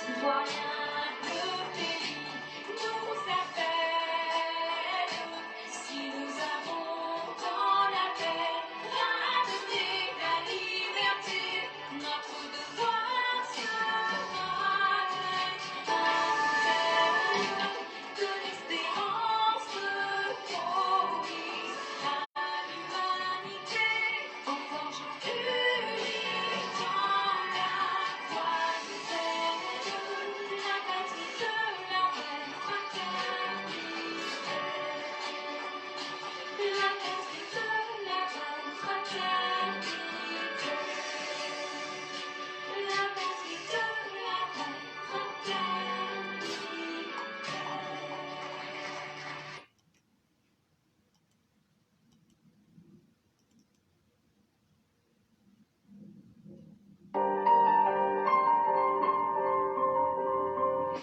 Citoyens, le pays nous appelle. Si nous avons dans la paix, la donner la liberté, notre devoir sera de l'espérance promise à l'humanité, en forgeant unie dans la voie nouvelle, la patrie de la reine fraternité. La patrie de la reine fraternité. La patrie de la reine fraternité.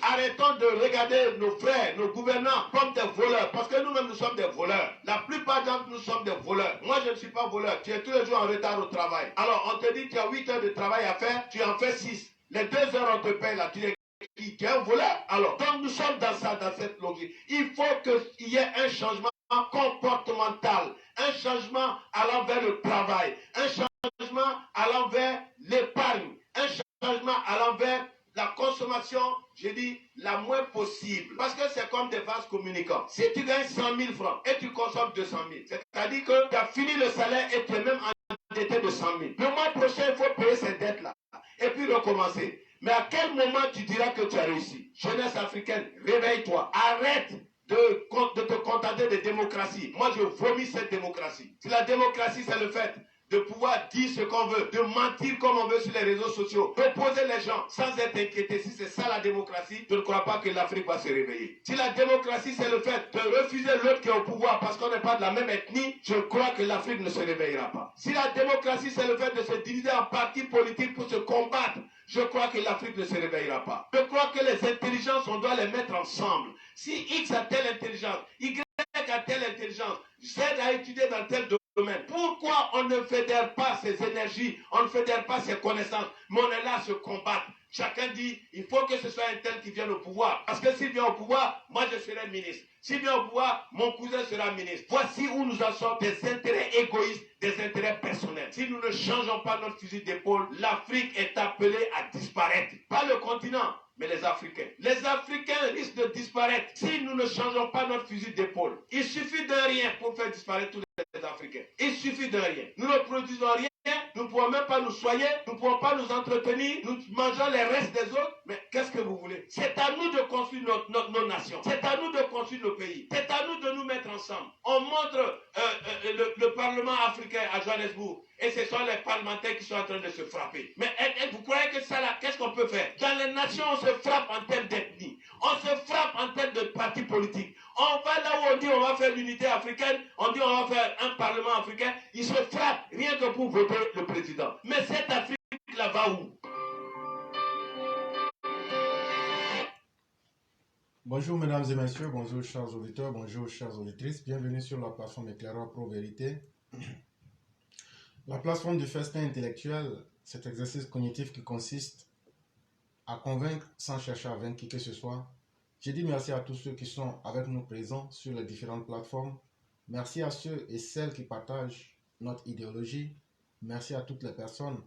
Arrêtons de regarder nos frères, nos gouvernants comme des voleurs, parce que nous-mêmes nous sommes des voleurs. La plupart d'entre nous sommes des voleurs. Moi je ne suis pas voleur, tu es tous les jours en retard au travail. Alors on te dit tu as 8 heures de travail à faire, tu en fais 6. Les 2 heures on te paye là, tu es qui? Tu es un voleur. Alors donc nous sommes dans ça, dans cette logique. Il faut qu'il y ait un changement comportemental, un changement allant vers le travail, un changement allant vers l'épargne, un changement allant vers la consommation, je dis, la moins possible. Parce que c'est comme des vases communicants. Si tu gagnes 100 000 francs et tu consommes 200 000, c'est-à-dire que tu as fini le salaire et tu es même endetté de 100 000. Le mois prochain, il faut payer ces dettes-là et puis recommencer. Mais à quel moment tu diras que tu as réussi? Jeunesse africaine, réveille-toi. Arrête de te contenter de démocratie. Moi, je vomis cette démocratie. Si la démocratie, c'est le fait de pouvoir dire ce qu'on veut, de mentir comme on veut sur les réseaux sociaux, d'opposer les gens sans être inquiété. Si c'est ça la démocratie, je ne crois pas que l'Afrique va se réveiller. Si la démocratie c'est le fait de refuser l'autre qui est au pouvoir parce qu'on n'est pas de la même ethnie, je crois que l'Afrique ne se réveillera pas. Si la démocratie c'est le fait de se diviser en partis politiques pour se combattre, je crois que l'Afrique ne se réveillera pas. Je crois que les intelligences, on doit les mettre ensemble. Si X a telle intelligence, Y a telle intelligence, Z a étudié dans tel domaine, pourquoi on ne fédère pas ses énergies, on ne fédère pas ses connaissances, mais on est là à se combattre? Chacun dit, il faut que ce soit un tel qui vienne au pouvoir. Parce que s'il vient au pouvoir, moi je serai ministre. S'il vient au pouvoir, mon cousin sera ministre. Voici où nous en sommes, des intérêts égoïstes, des intérêts personnels. Si nous ne changeons pas notre fusil d'épaule, l'Afrique est appelée à disparaître. Pas le continent, mais les Africains. Les Africains risquent de disparaître si nous ne changeons pas notre fusil d'épaule. Il suffit de rien pour faire disparaître tous les Africains. Il suffit de rien. Nous ne produisons rien, nous ne pouvons même pas nous soigner, nous ne pouvons pas nous entretenir, nous mangeons les restes des autres. Mais qu'est-ce que vous voulez? C'est à nous de construire nos nations. C'est à nous de construire nos pays. C'est à nous de nous mettre ensemble. On montre le Parlement africain à Johannesburg. Et ce sont les parlementaires qui sont en train de se frapper. Mais vous croyez que ça là, qu'est-ce qu'on peut faire? Dans les nations, on se frappe en termes d'ethnie. On se frappe en termes de partis politiques. On va là où on dit on va faire l'unité africaine, on dit on va faire un parlement africain. Ils se frappent rien que pour voter le président. Mais cette Afrique-là va où? Bonjour mesdames et messieurs, bonjour chers auditeurs, bonjour chères auditrices. Bienvenue sur la plateforme Éclaireur Pro Vérité. La plateforme du festin intellectuel, cet exercice cognitif qui consiste à convaincre sans chercher à vaincre qui que ce soit. Je dis merci à tous ceux qui sont avec nous présents sur les différentes plateformes. Merci à ceux et celles qui partagent notre idéologie. Merci à toutes les personnes,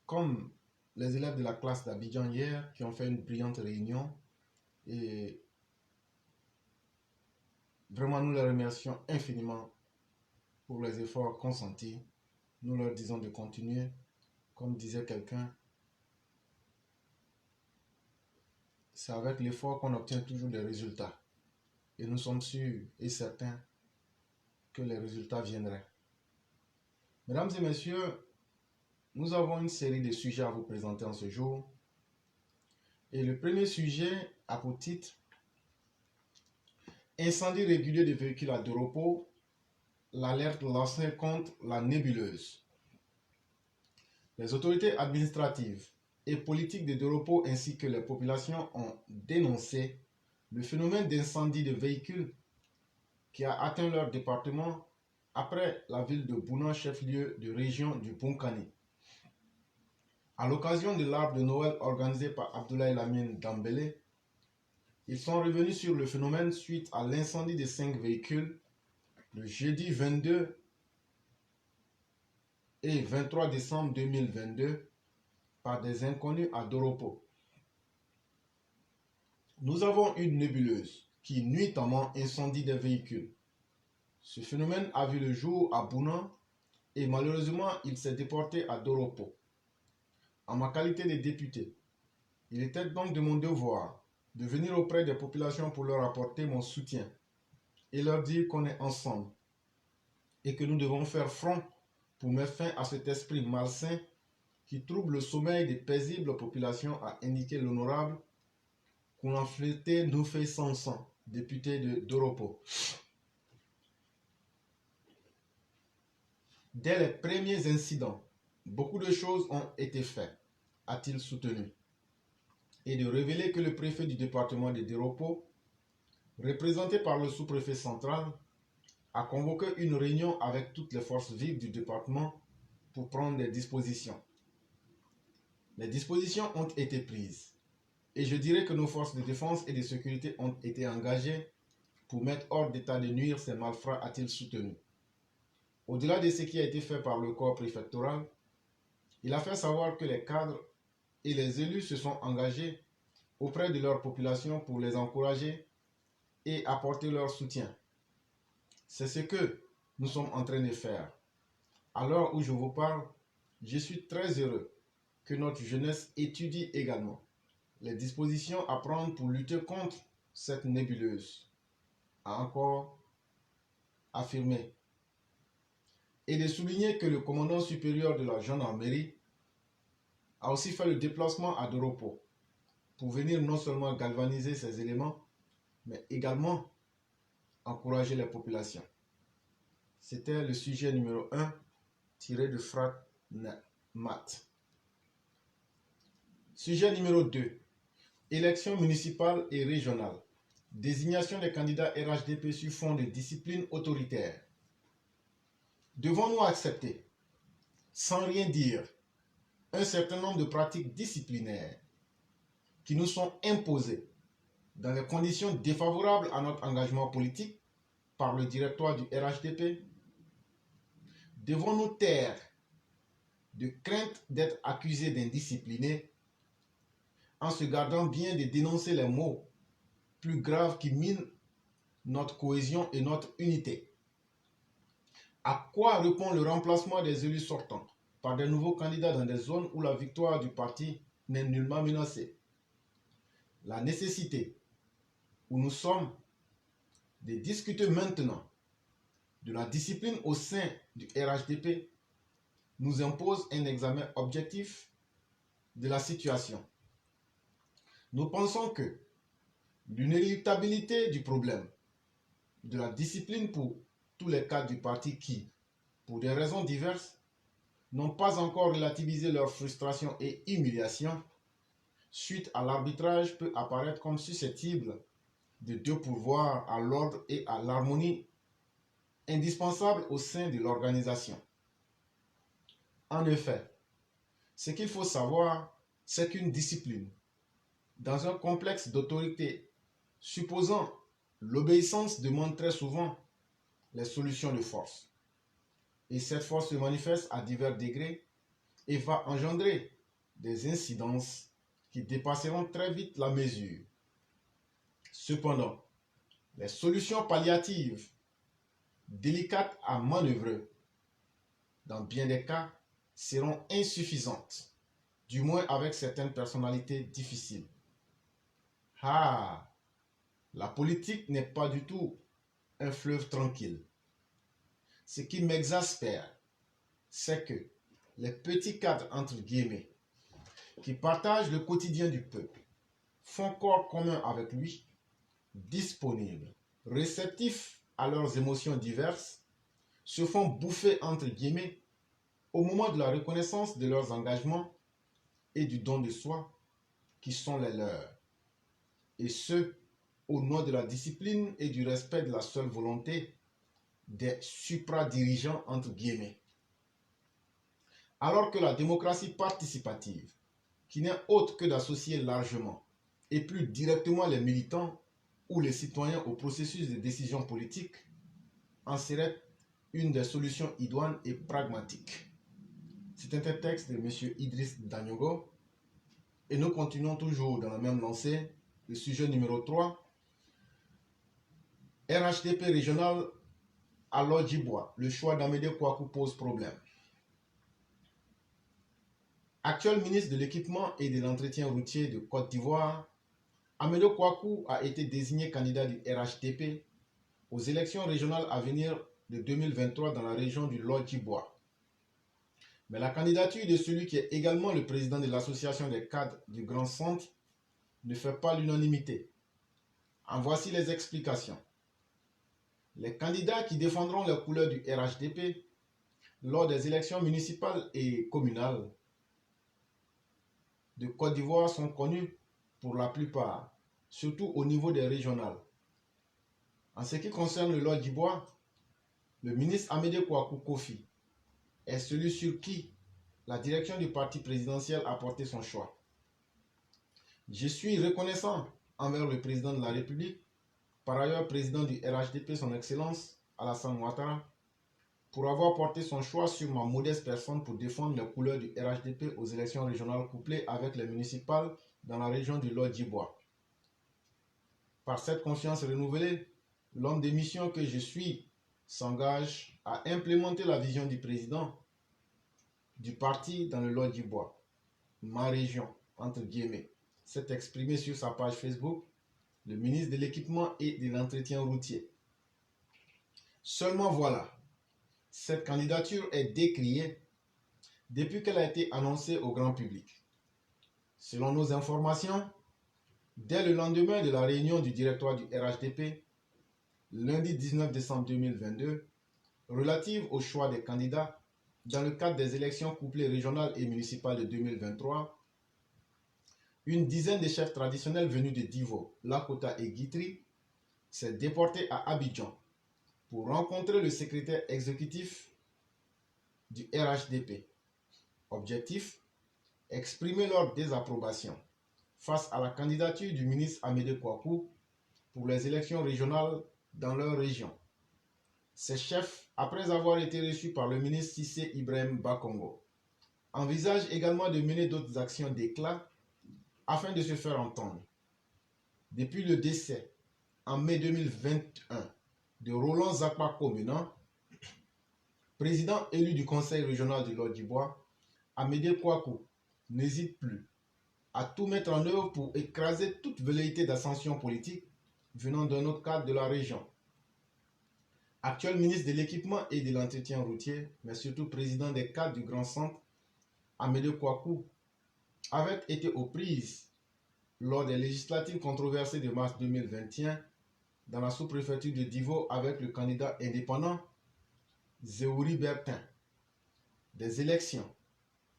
comme les élèves de la classe d'Abidjan hier, qui ont fait une brillante réunion. Et vraiment, nous les remercions infiniment pour les efforts consentis. Nous leur disons de continuer. Comme disait quelqu'un, c'est avec l'effort qu'on obtient toujours des résultats. Et nous sommes sûrs et certains que les résultats viendraient. Mesdames et messieurs, nous avons une série de sujets à vous présenter en ce jour. Et le premier sujet a pour titre « Incendie régulier de véhicules à deux repos, l'alerte lancée contre la nébuleuse ». Les autorités administratives et politiques de repos ainsi que les populations ont dénoncé le phénomène d'incendie de véhicules qui a atteint leur département après la ville de Bouna, chef-lieu de région du Bonkani. À l'occasion de l'arbre de Noël organisé par Abdoulaye Lamine Dambélé, ils sont revenus sur le phénomène suite à l'incendie de 5 véhicules le jeudi 22 et 23 décembre 2022 par des inconnus à Doropo. Nous avons une nébuleuse qui nuitamment incendie des véhicules. Ce phénomène a vu le jour à Bounan et malheureusement il s'est déporté à Doropo. En ma qualité de député, il était donc de mon devoir de venir auprès des populations pour leur apporter mon soutien et leur dire qu'on est ensemble et que nous devons faire front pour mettre fin à cet esprit malsain qui trouble le sommeil des paisibles populations, a indiqué l'honorable Kounaflete Noufé Sansan, député de Doropo. Dès les premiers incidents, beaucoup de choses ont été faites, a-t-il soutenu, et de révéler que le préfet du département de Doropo, représenté par le sous-préfet central, a convoqué une réunion avec toutes les forces vives du département pour prendre des dispositions. Les dispositions ont été prises et je dirais que nos forces de défense et de sécurité ont été engagées pour mettre hors d'état de nuire ces malfrats, a-t-il soutenu. Au-delà de ce qui a été fait par le corps préfectoral, il a fait savoir que les cadres et les élus se sont engagés auprès de leur population pour les encourager et apporter leur soutien. C'est ce que nous sommes en train de faire. À l'heure où je vous parle, je suis très heureux que notre jeunesse étudie également les dispositions à prendre pour lutter contre cette nébuleuse, a encore affirmé. Et de souligner que le commandant supérieur de la gendarmerie a aussi fait le déplacement à Doropo pour venir non seulement galvaniser ces éléments, mais également encourager les populations. C'était le sujet numéro 1 tiré de Frat Mat. Sujet numéro 2. Élections municipales et régionales. Désignation des candidats RHDP sur fond de discipline autoritaire. Devons-nous accepter, sans rien dire, un certain nombre de pratiques disciplinaires qui nous sont imposées dans des conditions défavorables à notre engagement politique par le directoire du RHDP? Devons-nous taire de crainte d'être accusés d'indisciplinés en se gardant bien de dénoncer les maux plus graves qui minent notre cohésion et notre unité? À quoi répond le remplacement des élus sortants par de nouveaux candidats dans des zones où la victoire du parti n'est nullement menacée? La nécessité où nous sommes de discuter maintenant de la discipline au sein du RHDP nous impose un examen objectif de la situation. Nous pensons que l'inéluctabilité du problème de la discipline pour tous les cadres du parti qui, pour des raisons diverses, n'ont pas encore relativisé leur frustration et humiliation suite à l'arbitrage peut apparaître comme susceptible de deux pourvoirs à l'ordre et à l'harmonie indispensables au sein de l'organisation. En effet, ce qu'il faut savoir, c'est qu'une discipline, dans un complexe d'autorité supposant l'obéissance, demande très souvent les solutions de force. Et cette force se manifeste à divers degrés et va engendrer des incidences qui dépasseront très vite la mesure. Cependant, les solutions palliatives, délicates à manœuvrer, dans bien des cas, seront insuffisantes, du moins avec certaines personnalités difficiles. Ah, la politique n'est pas du tout un fleuve tranquille. Ce qui m'exaspère, c'est que les petits cadres, entre guillemets, qui partagent le quotidien du peuple, font corps commun avec lui, disponibles, réceptifs à leurs émotions diverses, se font bouffer, entre guillemets, au moment de la reconnaissance de leurs engagements et du don de soi qui sont les leurs, et ce, au nom de la discipline et du respect de la seule volonté des supra-dirigeants, entre guillemets. Alors que la démocratie participative qui n'est autre que d'associer largement et plus directement les militants ou les citoyens au processus de décision politique, en serait une des solutions idoines et pragmatiques. C'est un texte de M. Idriss Danyogo et nous continuons toujours dans la même lancée. Le sujet numéro 3, RHDP régional à Lodjibois, le choix d'Amédée Kouakou pose problème. Actuel ministre de l'équipement et de l'entretien routier de Côte d'Ivoire, Amédée Kouakou a été désigné candidat du RHDP aux élections régionales à venir de 2023 dans la région du Lodjibois. Mais la candidature de celui qui est également le président de l'association des cadres du Grand Centre ne fait pas l'unanimité. En voici les explications. Les candidats qui défendront les couleurs du RHDP lors des élections municipales et communales de Côte d'Ivoire sont connus pour la plupart, surtout au niveau des régionales. En ce qui concerne le Lodjibois, le ministre Amédée Kouakou Kofi est celui sur qui la direction du parti présidentiel a porté son choix. Je suis reconnaissant envers le président de la République, par ailleurs président du RHDP, son Excellence Alassane Ouattara, pour avoir porté son choix sur ma modeste personne pour défendre les couleurs du RHDP aux élections régionales couplées avec les municipales dans la région du Lodjibois. Par cette confiance renouvelée, l'homme de mission que je suis s'engage à implémenter la vision du président du parti dans le Lodjibois, ma région, entre guillemets. S'est exprimé sur sa page Facebook le ministre de l'équipement et de l'entretien routier. Seulement voilà, cette candidature est décriée depuis qu'elle a été annoncée au grand public. Selon nos informations, dès le lendemain de la réunion du directoire du RHDP, lundi 19 décembre 2022, relative au choix des candidats dans le cadre des élections couplées régionales et municipales de 2023, une dizaine de chefs traditionnels venus de Divo, Lakota et Guitry s'est déporté à Abidjan pour rencontrer le secrétaire exécutif du RHDP. Objectif, exprimer leur désapprobation face à la candidature du ministre Amédée Kouakou pour les élections régionales dans leur région. Ces chefs, après avoir été reçus par le ministre Cissé Ibrahim Bakongo, envisagent également de mener d'autres actions d'éclat afin de se faire entendre. Depuis le décès, en mai 2021, de Roland Zakpa Komenan, président élu du conseil régional du Lodjibois, Amédée Kouakou n'hésite plus à tout mettre en œuvre pour écraser toute velléité d'ascension politique venant d'un autre cadre de la région. Actuel ministre de l'équipement et de l'entretien routier, mais surtout président des cadres du Grand Centre, Amédée Kouakou avait été aux prises lors des législatives controversées de mars 2021 dans la sous-préfecture de Divo avec le candidat indépendant Zéouri Bertin. Des élections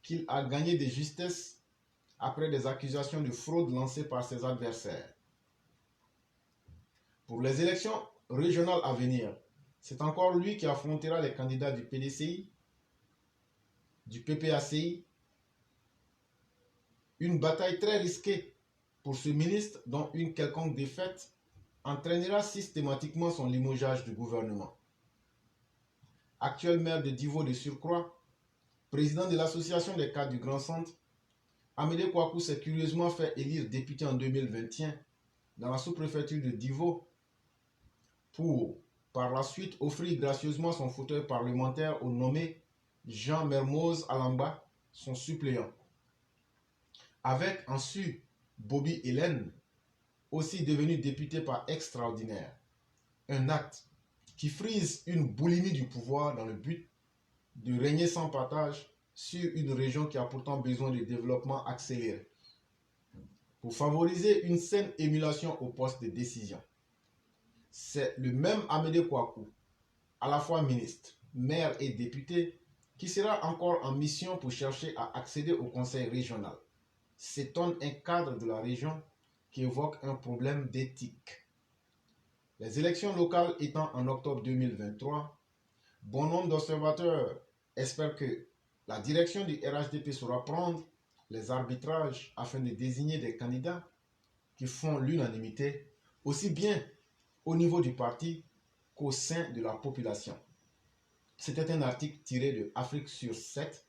qu'il a gagnées de justesse après des accusations de fraude lancées par ses adversaires. Pour les élections régionales à venir, c'est encore lui qui affrontera les candidats du PDCI, du PPACI. Une bataille très risquée pour ce ministre dont une quelconque défaite entraînera systématiquement son limogeage du gouvernement. Actuel maire de Divo de surcroît, président de l'association des cadres du Grand Centre, Amédée Kouakou s'est curieusement fait élire député en 2021 dans la sous-préfecture de Divo pour, par la suite, offrir gracieusement son fauteuil parlementaire au nommé Jean Mermoz Alamba, son suppléant. Avec ensuite Bobby Hélène, aussi devenu député par extraordinaire. Un acte qui frise une boulimie du pouvoir dans le but de régner sans partage sur une région qui a pourtant besoin de développement accéléré. Pour favoriser une saine émulation au poste de décision. C'est le même Amédée Kouakou, à la fois ministre, maire et député, qui sera encore en mission pour chercher à accéder au conseil régional. S'étonne un cadre de la région qui évoque un problème d'éthique. Les élections locales étant en octobre 2023, bon nombre d'observateurs espèrent que la direction du RHDP saura prendre les arbitrages afin de désigner des candidats qui font l'unanimité, aussi bien au niveau du parti qu'au sein de la population. C'était un article tiré de Afrique sur 7.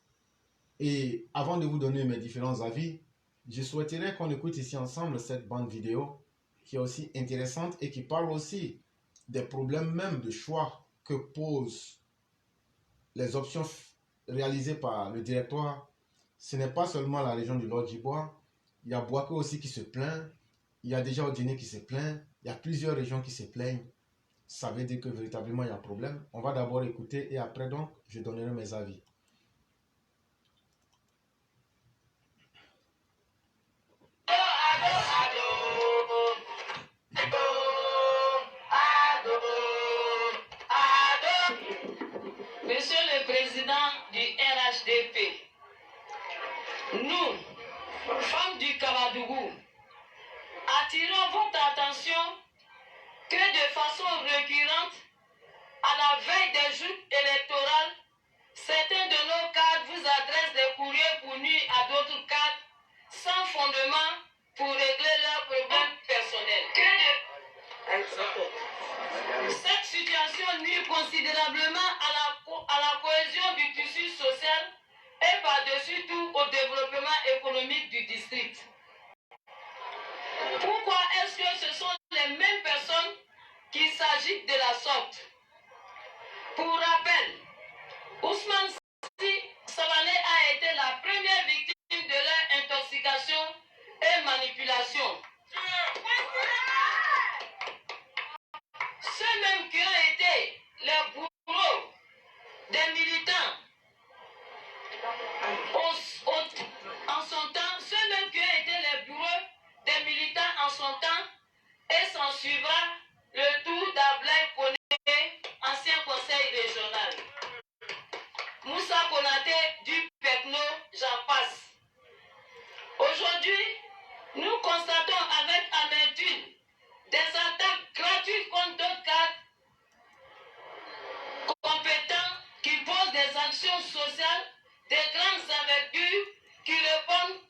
Et avant de vous donner mes différents avis, je souhaiterais qu'on écoute ici ensemble cette bande vidéo qui est aussi intéressante et qui parle aussi des problèmes même de choix que posent les options réalisées par le directoire. Ce n'est pas seulement la région du Lodjibois, il y a Boaké aussi qui se plaint, il y a déjà Odiné qui se plaint, il y a plusieurs régions qui se plaignent. Ça veut dire que véritablement il y a un problème. On va d'abord écouter et après donc je donnerai mes avis. Monsieur le Président du RHDP, nous, femmes du Kabadougou, attirons votre attention que de façon récurrente, à la veille des joutes électorales, certains de nos cadres vous adressent des courriers pour nuire à d'autres cadres sans fondement pour régler leurs problèmes personnels. Cette situation nuit considérablement à la cohésion du tissu social et par-dessus tout au développement économique du district. Pourquoi est-ce que ce sont les mêmes personnes qui s'agitent de la sorte? Pour rappel, Ousmane Savané a été la première victime de leur intoxication et manipulation. Ceux-mêmes qui ont été les bourreaux des militants en son temps, ceux-mêmes qui ont été les bourreaux des militants en son temps, et s'en suivra le tour d'Ablaye Koné, ancien conseil régional. Moussa Konaté du Pekno, j'en passe. Aujourd'hui, nous constatons avec amertume des attaques gratuites contre d'autres cadres compétents qui posent des actions sociales, des grandes envergures qui répondent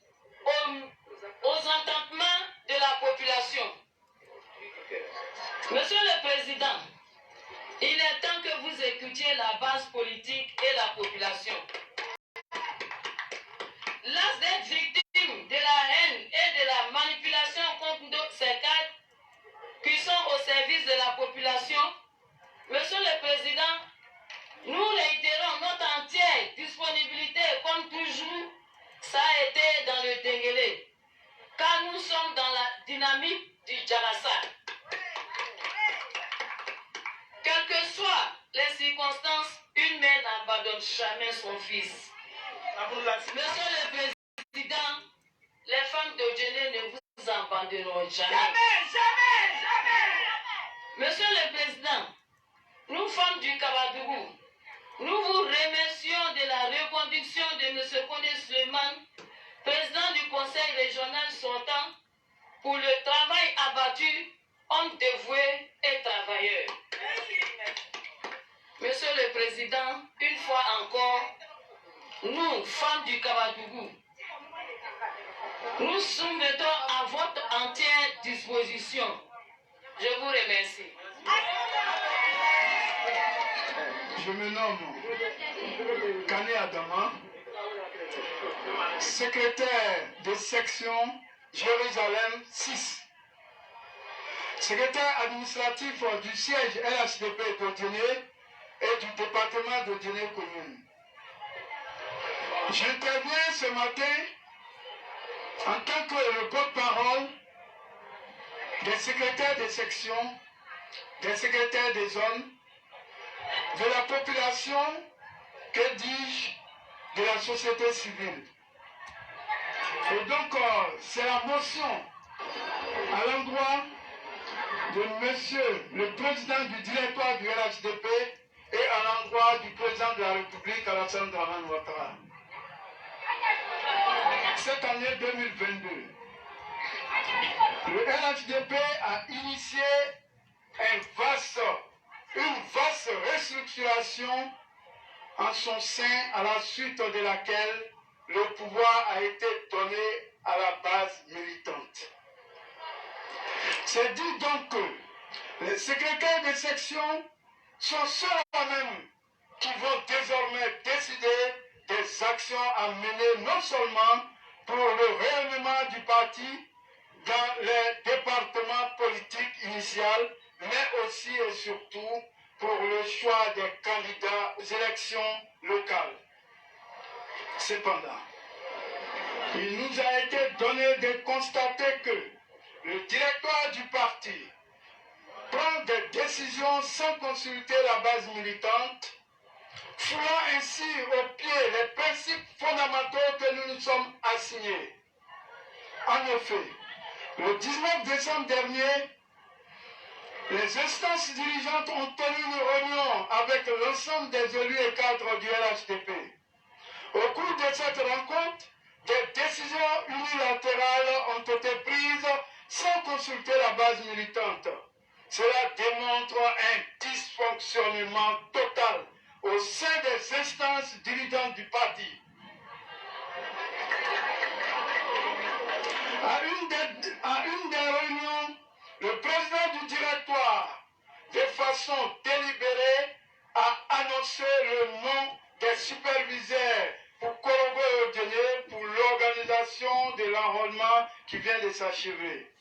aux entendements de la population. Monsieur le Président, il est temps que vous écoutiez la base politique et la population. L'as d'être victime de la haine et de la manipulation contre ces cadres qui sont au service de la population, Monsieur le Président, nous réitérons notre entière disponibilité, comme toujours, ça a été dans le Tenguele, car nous sommes dans la dynamique du Djalassa. Quelles que soient les circonstances, une mère n'abandonne jamais son fils. Monsieur le Président, les femmes d'Odjené ne vous abandonneront jamais. Jamais, jamais, jamais. Monsieur le Président, nous femmes du Kabadougou, nous vous remercions de la reconduction de M. Kondé Suleiman, président du Conseil régional sortant, pour le travail abattu, homme dévoué et travailleur. Monsieur le Président, une fois encore, nous, femmes du Kabadougou, nous soumettons à votre entière disposition. Je vous remercie. Je me nomme Kane Adama, secrétaire de section Jérusalem 6, secrétaire administratif du siège LHDP d'Odjené et du département d'Odjené commune. J'interviens ce matin en tant que le porte-parole des secrétaires de section, des secrétaires des zones, de la population, que dis-je, de la société civile. Et donc, c'est la motion à l'endroit de monsieur le président du directoire du RHDP et à l'endroit du président de la République, Alassane Dramane Ouattara. Cette année 2022, le RHDP a initié une vaste restructuration en son sein, à la suite de laquelle le pouvoir a été donné à la base militante. C'est dit donc que les secrétaires de section sont ceux-mêmes qui vont désormais décider des actions à mener non seulement pour le rayonnement du parti dans les départements politiques initiaux, mais aussi et surtout pour le choix des candidats aux élections locales. Cependant, il nous a été donné de constater que le directoire du parti prend des décisions sans consulter la base militante, foulant ainsi au pied les principes fondamentaux que nous nous sommes assignés. En effet, le 19 décembre dernier, les instances dirigeantes ont tenu une réunion avec l'ensemble des élus et cadres du RHDP. Au cours de cette rencontre, des décisions unilatérales ont été prises sans consulter la base militante. Cela démontre un dysfonctionnement total au sein des instances dirigeantes du parti. À une des réunions, le président du directoire, de façon délibérée, a annoncé le nom des superviseurs pour corroborer au délai pour l'organisation de l'enrôlement qui vient de s'achever.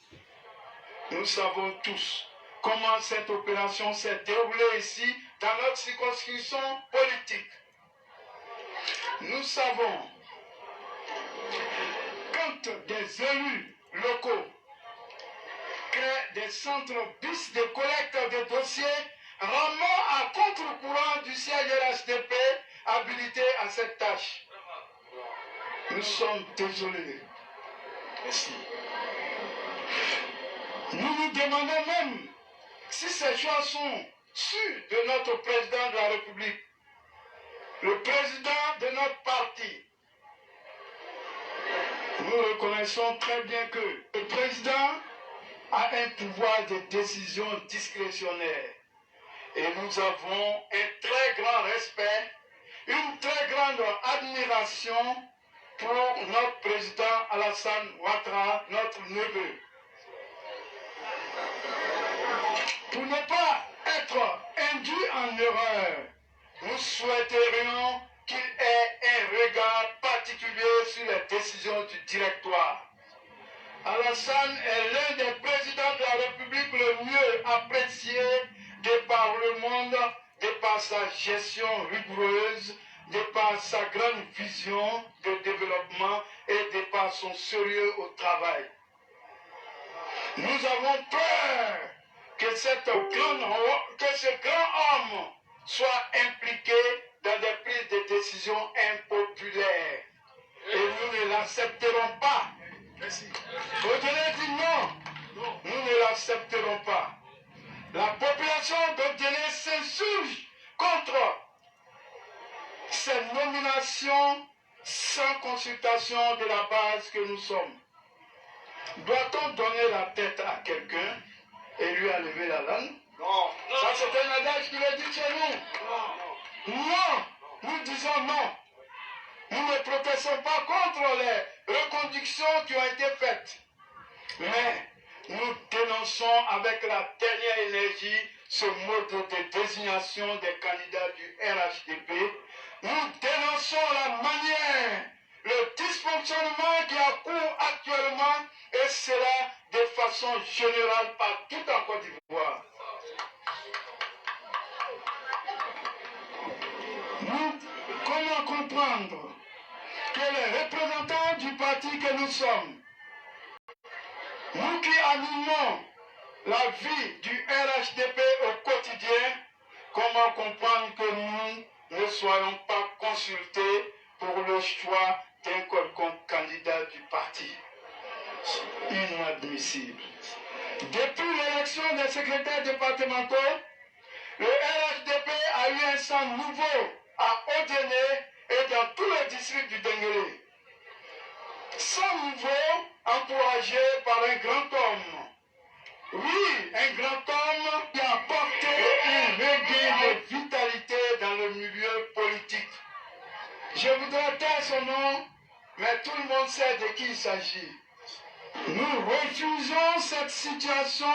Nous savons tous comment cette opération s'est déroulée ici dans notre circonscription politique. Nous savons quand des élus locaux créent des centres bis de collecte de dossiers vraiment à contre-courant du siège RHDP habilité à cette tâche. Nous sommes désolés. Merci. Nous nous demandons même si ces choix sont sûrs de notre président de la République, le président de notre parti. Nous reconnaissons très bien que le président a un pouvoir de décision discrétionnaire. Et nous avons un très grand respect, une très grande admiration pour notre président Alassane Ouattara, notre neveu. Pour ne pas être induit en erreur, nous souhaiterions qu'il ait un regard particulier sur les décisions du directoire. Alassane est l'un des présidents de la République le mieux apprécié de par le monde, de par sa gestion rigoureuse, de par sa grande vision de développement et de par son sérieux au travail. Nous avons peur que ce grand homme soit impliqué dans des prises de décisions impopulaires. Et nous ne l'accepterons pas. Au-delà dit non, nous ne l'accepterons pas. La population d'Odélé s'insurge contre ces nominations sans consultation de la base que nous sommes. Doit-on donner la tête à quelqu'un et lui enlever la langue? Non. Ça, c'est un adage qui le dit chez nous. Non. Nous disons non. Nous ne protestons pas contre les reconductions qui ont été faites. Mais nous dénonçons avec la dernière énergie ce mode de désignation des candidats du RHDP. Nous dénonçons la manière, le dysfonctionnement qui a cours actuellement, et cela de façon générale partout en Côte d'Ivoire. Comment comprendre que les représentants du parti que nous sommes, nous qui animons la vie du RHDP au quotidien, comment comprendre que nous ne soyons pas consultés pour le choix d'un quelconque candidat du parti? Inadmissible. Depuis l'élection des secrétaires départementaux, le RHDP a eu un sang nouveau à Odéné et dans tous les districts du Denguélé. Sang nouveau encouragé par un grand homme. Oui, un grand homme qui a apporté un regain de vitalité dans le milieu politique. Je voudrais taire son nom mais tout le monde sait de qui il s'agit. Nous refusons cette situation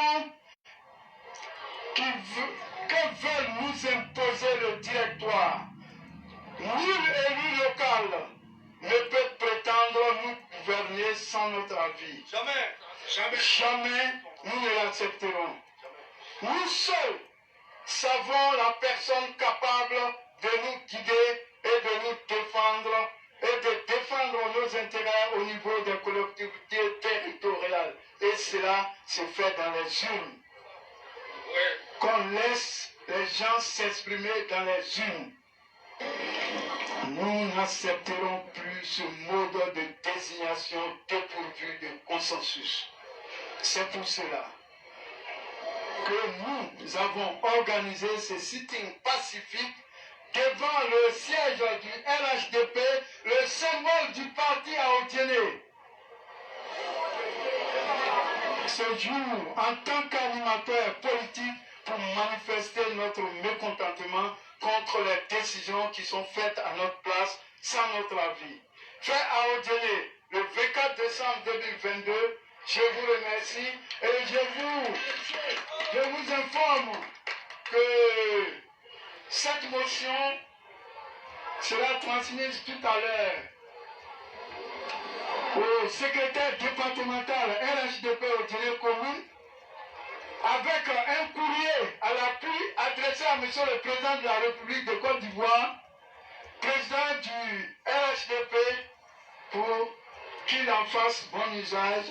que veulent nous imposer le directoire. Nul élu local ne peut prétendre nous gouverner sans notre avis. Jamais. Jamais. Jamais nous ne l'accepterons. Nous seuls savons la personne capable de nous guider et de nous défendre et de défendre nos intérêts au niveau des collectivités territoriales. Et cela se fait dans les urnes. Qu'on laisse les gens s'exprimer dans les urnes. Nous n'accepterons plus ce mode de désignation dépourvu de consensus. C'est pour cela que nous avons organisé ce sitting pacifique devant le siège du LHDP, le symbole du parti à Odiéné. Ce jour, en tant qu'animateur politique, pour manifester notre mécontentement contre les décisions qui sont faites à notre place sans notre avis. Fait à Odiéné le 24 décembre 2022, je vous remercie et je vous informe que cette motion sera transmise tout à l'heure au secrétaire départemental LHDP Odiéné commune avec un courrier à l'appui adressé à Monsieur le Président de la République de Côte d'Ivoire, président du LHDP, pour qu'il en fasse bon usage.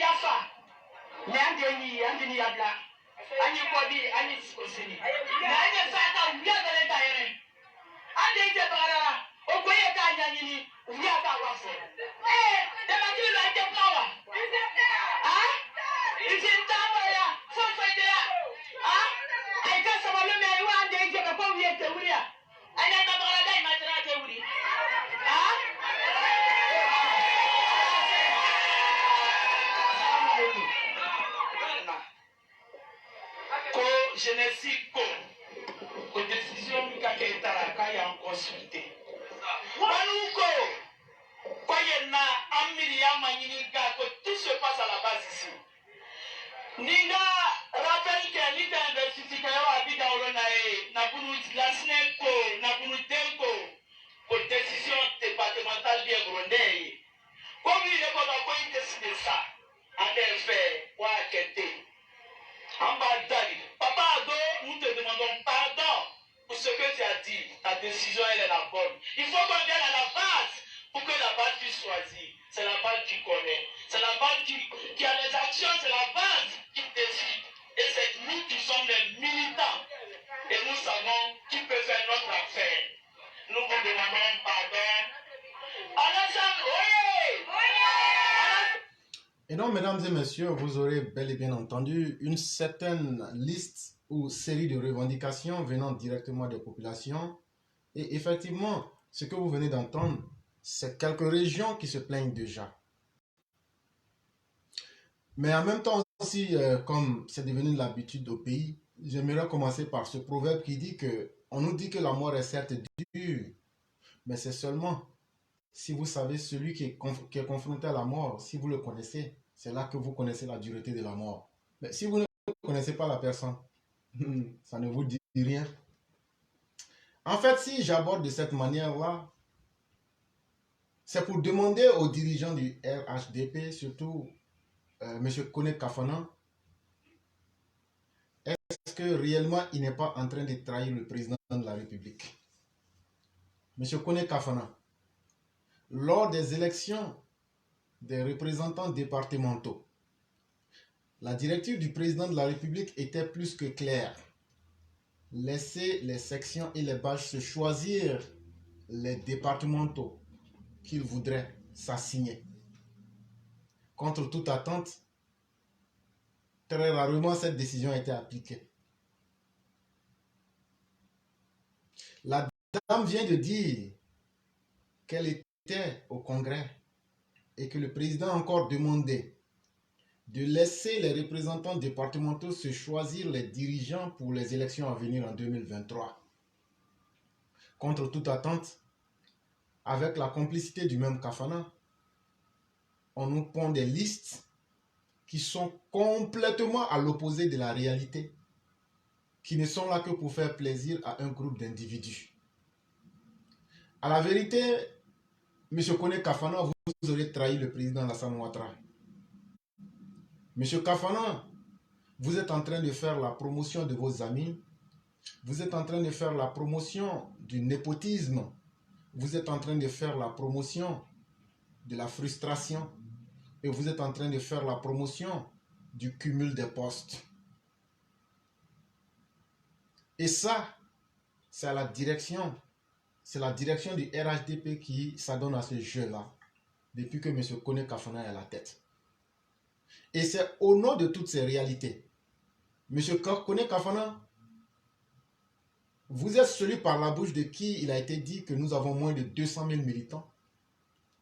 yafa. Mais Andeni Yabla. Ani Kobi, Ani Skosini. Mais Ani Fata, Ouya de l'État. Ande Barara, Okoye Kanyani, Ouya Kawafo. Eh, the material like the power. Ah? Is it Tamara? So for there. Ah? I got some of them one day to go here to Uria. I never got a day, my Uri. Ah? Ko jeunesse ko décision du ka ketara ka ya consulter wanuko ko yenna amiri ya manyini ga ko tout se passe à la base ici ninga rappel que l'État université ka wa bida olona na bunu lasne ko na bunu tempo ko décision départementale bien grondé comme il est pas ko décider ça en effet wa kete. Papa Ado, nous te demandons pardon pour ce que tu as dit. Ta décision, elle est la bonne. Il faut qu'on vienne à la base pour que la base puisse choisir. C'est la base qui connaît. C'est la base qui a les actions. C'est la base qui décide. Et c'est nous qui sommes les militants. Et nous savons qui peut faire notre affaire. Nous vous demandons pardon. Alassane, oui! Et donc, mesdames et messieurs, vous aurez bel et bien entendu une certaine liste ou série de revendications venant directement des populations. Et effectivement, ce que vous venez d'entendre, c'est quelques régions qui se plaignent déjà. Mais en même temps aussi, comme c'est devenu l'habitude au pays, j'aimerais commencer par ce proverbe qui dit que on nous dit que la mort est certes dure, mais c'est seulement si vous savez celui qui est confronté à la mort, si vous le connaissez, c'est là que vous connaissez la dureté de la mort. Mais si vous ne connaissez pas la personne, ça ne vous dit rien. En fait, si j'aborde de cette manière-là, c'est pour demander aux dirigeants du RHDP, surtout M. Kone Kafana, est-ce que réellement il n'est pas en train de trahir le président de la République? M. Kone Kafana, lors des élections des représentants départementaux, la directive du président de la République était plus que claire. Laisser les sections et les bâches se choisir les départementaux qu'ils voudraient s'assigner. Contre toute attente, très rarement cette décision a été appliquée. La dame vient de dire qu'elle était au Congrès et que le président a encore demandé de laisser les représentants départementaux se choisir les dirigeants pour les élections à venir en 2023. Contre toute attente, avec la complicité du même Kafana, on nous pond des listes qui sont complètement à l'opposé de la réalité, qui ne sont là que pour faire plaisir à un groupe d'individus. À la vérité, M. Kone Kafana, vous aurez trahi le président Alassane Ouattara. M. Kafana, vous êtes en train de faire la promotion de vos amis, vous êtes en train de faire la promotion du népotisme, vous êtes en train de faire la promotion de la frustration et vous êtes en train de faire la promotion du cumul des postes. Et ça, c'est la direction du RHDP qui s'adonne à ce jeu-là depuis que M. Kone Kafana est à la tête. Et c'est au nom de toutes ces réalités. M. Kone Kafana, vous êtes celui par la bouche de qui il a été dit que nous avons moins de 200 000 militants,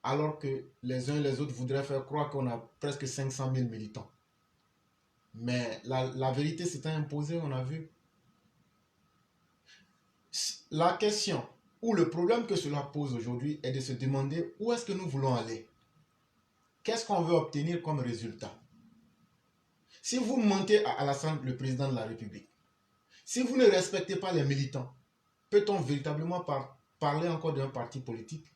alors que les uns et les autres voudraient faire croire qu'on a presque 500 000 militants. Mais la vérité s'est imposée, on a vu. La question ou le problème que cela pose aujourd'hui est de se demander où est-ce que nous voulons aller. Qu'est-ce qu'on veut obtenir comme résultat? Si vous mentez à Alassane, le président de la République, si vous ne respectez pas les militants, peut-on véritablement parler encore d'un parti politique?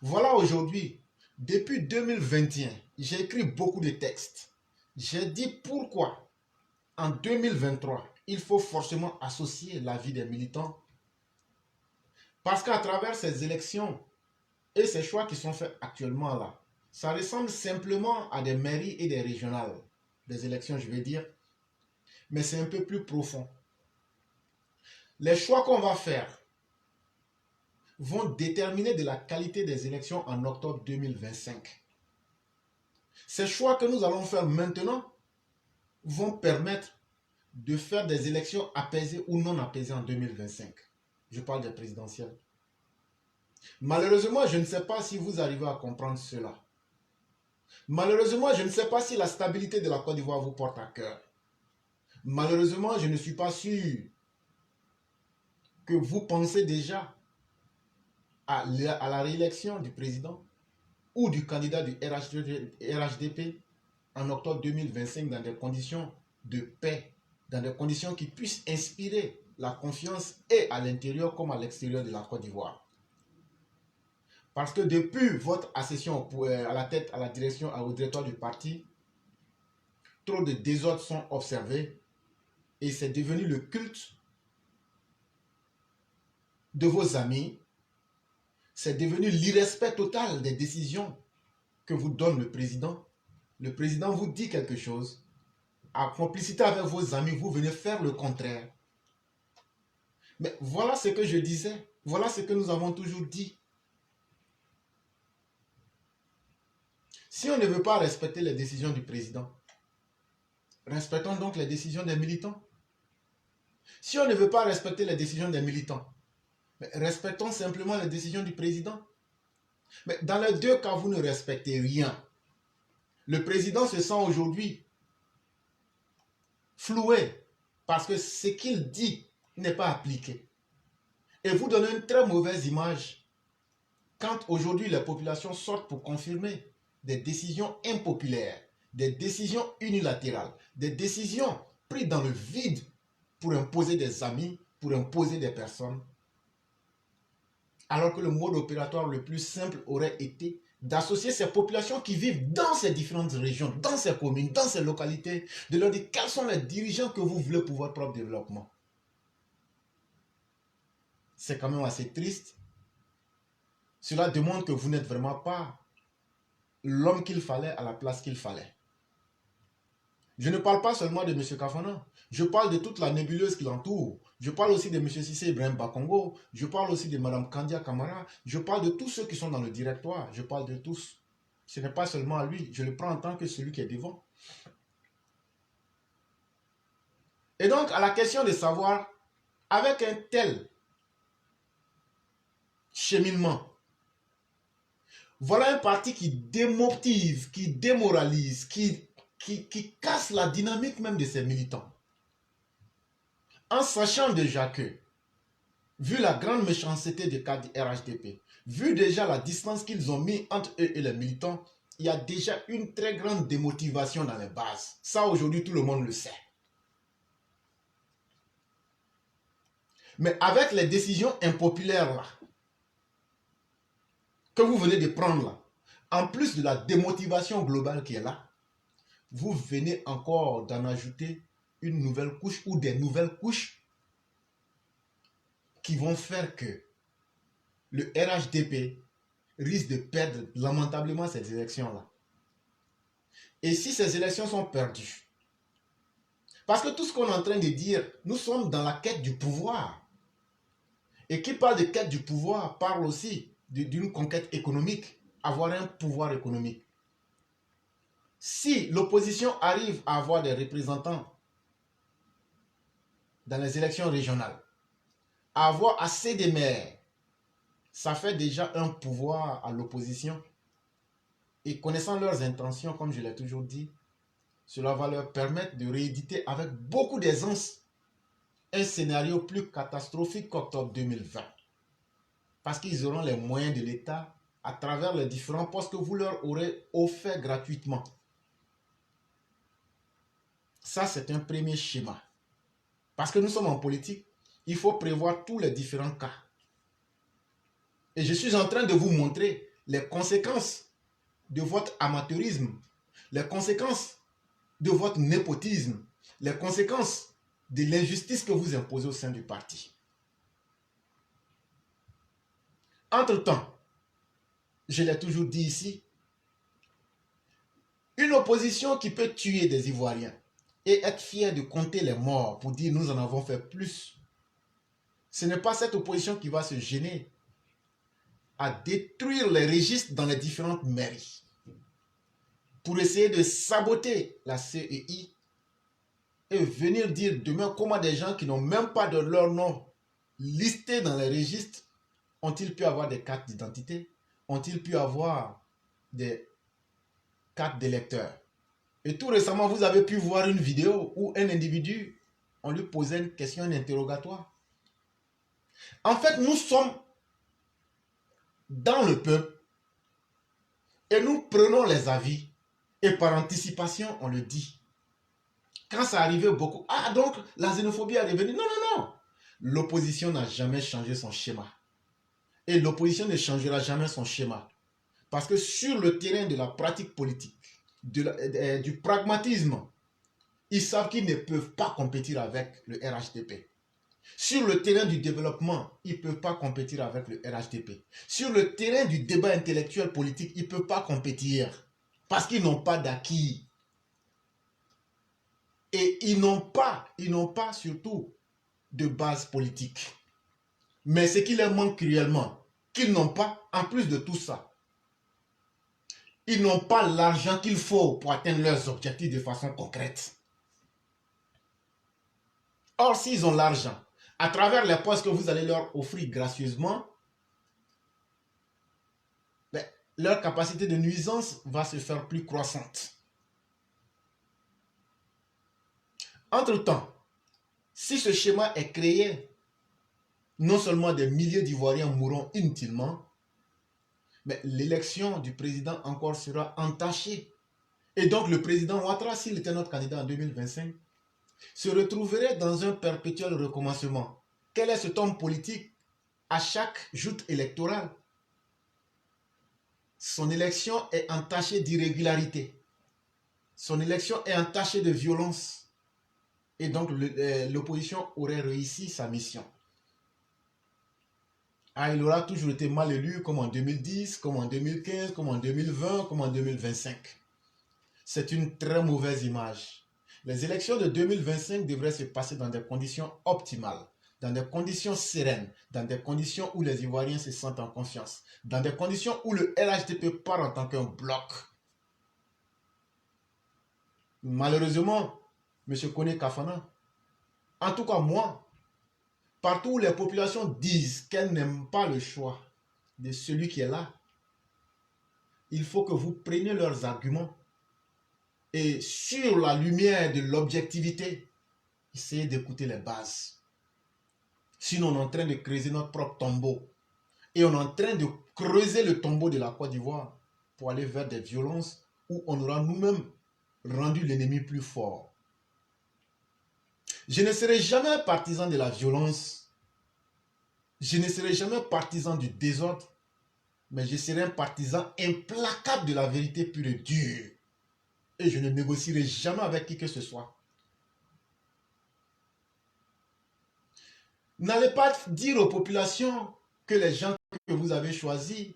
Voilà aujourd'hui, depuis 2021, j'ai écrit beaucoup de textes. J'ai dit pourquoi en 2023, il faut forcément associer la vie des militants. Parce qu'à travers ces élections et ces choix qui sont faits actuellement là, Ça ressemble simplement à des mairies et des régionales, des élections, je vais dire, mais c'est un peu plus profond. Les choix qu'on va faire vont déterminer de la qualité des élections en octobre 2025. Ces choix que nous allons faire maintenant vont permettre de faire des élections apaisées ou non apaisées en 2025. Je parle des présidentielles. Malheureusement, je ne sais pas si vous arrivez à comprendre cela. Malheureusement, je ne sais pas si la stabilité de la Côte d'Ivoire vous porte à cœur. Malheureusement, je ne suis pas sûr que vous pensez déjà à la réélection du président ou du candidat du RHDP en octobre 2025 dans des conditions de paix, dans des conditions qui puissent inspirer la confiance et à l'intérieur comme à l'extérieur de la Côte d'Ivoire. Parce que depuis votre accession à la tête, à la direction, au directoire du parti, trop de désordres sont observés et c'est devenu le culte de vos amis. C'est devenu l'irrespect total des décisions que vous donne le président. Le président vous dit quelque chose. En complicité avec vos amis, vous venez faire le contraire. Mais voilà ce que je disais. Voilà ce que nous avons toujours dit. Si on ne veut pas respecter les décisions du président, respectons donc les décisions des militants. Si on ne veut pas respecter les décisions des militants, mais respectons simplement les décisions du président. Mais dans les deux cas, vous ne respectez rien. Le président se sent aujourd'hui floué parce que ce qu'il dit n'est pas appliqué. Et vous donnez une très mauvaise image quand aujourd'hui les populations sortent pour confirmer des décisions impopulaires, des décisions unilatérales, des décisions prises dans le vide pour imposer des amis, pour imposer des personnes. Alors que le mode opératoire le plus simple aurait été d'associer ces populations qui vivent dans ces différentes régions, dans ces communes, dans ces localités, de leur dire quels sont les dirigeants que vous voulez pour votre propre développement. C'est quand même assez triste. Cela demande que vous n'êtes vraiment pas l'homme qu'il fallait à la place qu'il fallait. Je ne parle pas seulement de M. Kafana, je parle de toute la nébuleuse qui l'entoure. Je parle aussi de M. Cissé Ibrahim Bakongo, je parle aussi de Mme Kandia Kamara, je parle de tous ceux qui sont dans le directoire, je parle de tous. Ce n'est pas seulement à lui, je le prends en tant que celui qui est devant. Et donc, à la question de savoir, avec un tel cheminement, voilà un parti qui démotive, qui démoralise, qui casse la dynamique même de ses militants. En sachant déjà que, vu la grande méchanceté des cas du RHDP, vu déjà la distance qu'ils ont mis entre eux et les militants, il y a déjà une très grande démotivation dans les bases. Ça, aujourd'hui, tout le monde le sait. Mais avec les décisions impopulaires là, que vous venez de prendre là, en plus de la démotivation globale qui est là, vous venez encore d'en ajouter une nouvelle couche ou des nouvelles couches qui vont faire que le RHDP risque de perdre lamentablement ces élections-là. Et si ces élections sont perdues, parce que tout ce qu'on est en train de dire, nous sommes dans la quête du pouvoir. Et qui parle de quête du pouvoir parle aussi d'une conquête économique, avoir un pouvoir économique. Si l'opposition arrive à avoir des représentants dans les élections régionales, à avoir assez de maires, ça fait déjà un pouvoir à l'opposition. Et connaissant leurs intentions, comme je l'ai toujours dit, cela va leur permettre de rééditer avec beaucoup d'aisance un scénario plus catastrophique qu'octobre 2020. Parce qu'ils auront les moyens de l'État à travers les différents postes que vous leur aurez offerts gratuitement. Ça, c'est un premier schéma. Parce que nous sommes en politique, il faut prévoir tous les différents cas. Et je suis en train de vous montrer les conséquences de votre amateurisme, les conséquences de votre népotisme, les conséquences de l'injustice que vous imposez au sein du parti. Entre-temps, je l'ai toujours dit ici, Une opposition qui peut tuer des Ivoiriens et être fière de compter les morts pour dire nous en avons fait plus. Ce n'est pas cette opposition qui va se gêner à détruire les registres dans les différentes mairies pour essayer de saboter la CEI et venir dire demain comment des gens qui n'ont même pas de leur nom listé dans les registres ont-ils pu avoir des cartes d'identité, ont-ils pu avoir des cartes d'électeurs. Et tout récemment, vous avez pu voir une vidéo où un individu, on lui posait une question, un interrogatoire. En fait, nous sommes dans le peuple et nous prenons les avis et par anticipation, on le dit. Quand ça arrivait beaucoup, ah donc la xénophobie est revenue. Non, non, non. L'opposition n'a jamais changé son schéma. Et l'opposition ne changera jamais son schéma. Parce que sur le terrain de la pratique politique, du pragmatisme, ils savent qu'ils ne peuvent pas compétir avec le RHDP. Sur le terrain du développement, ils ne peuvent pas compétir avec le RHDP. Sur le terrain du débat intellectuel politique, ils ne peuvent pas compétir. Parce qu'ils n'ont pas d'acquis. Et ils n'ont pas surtout de base politique. Mais ce qui leur manque cruellement, qu'ils n'ont pas, en plus de tout ça, ils n'ont pas l'argent qu'il faut pour atteindre leurs objectifs de façon concrète. Or, s'ils ont l'argent, à travers les postes que vous allez leur offrir gracieusement, leur capacité de nuisance va se faire plus croissante. Entre-temps, si ce schéma est créé, non seulement des milliers d'Ivoiriens mourront inutilement, mais l'élection du président encore sera entachée. Et donc le président Ouattara, s'il était notre candidat en 2025, se retrouverait dans un perpétuel recommencement. Quel est cet homme politique à chaque joute électorale? Son élection est entachée d'irrégularité. Son élection est entachée de violence. Et donc l'opposition aurait réussi sa mission. Ah, il aura toujours été mal élu comme en 2010, comme en 2015, comme en 2020, comme en 2025. C'est une très mauvaise image. Les élections de 2025 devraient se passer dans des conditions optimales, dans des conditions sereines, dans des conditions où les Ivoiriens se sentent en confiance, dans des conditions où le RHDP part en tant qu'un bloc. Malheureusement, M. Kone Kafana, en tout cas moi, partout où les populations disent qu'elles n'aiment pas le choix de celui qui est là, il faut que vous preniez leurs arguments et sur la lumière de l'objectivité, essayez d'écouter les bases. Sinon, on est en train de creuser notre propre tombeau. Et on est en train de creuser le tombeau de la Côte d'Ivoire pour aller vers des violences où on aura nous-mêmes rendu l'ennemi plus fort. Je ne serai jamais partisan de la violence. Je ne serai jamais partisan du désordre. Mais je serai un partisan implacable de la vérité pure et dure. Et je ne négocierai jamais avec qui que ce soit. N'allez pas dire aux populations que les gens que vous avez choisis,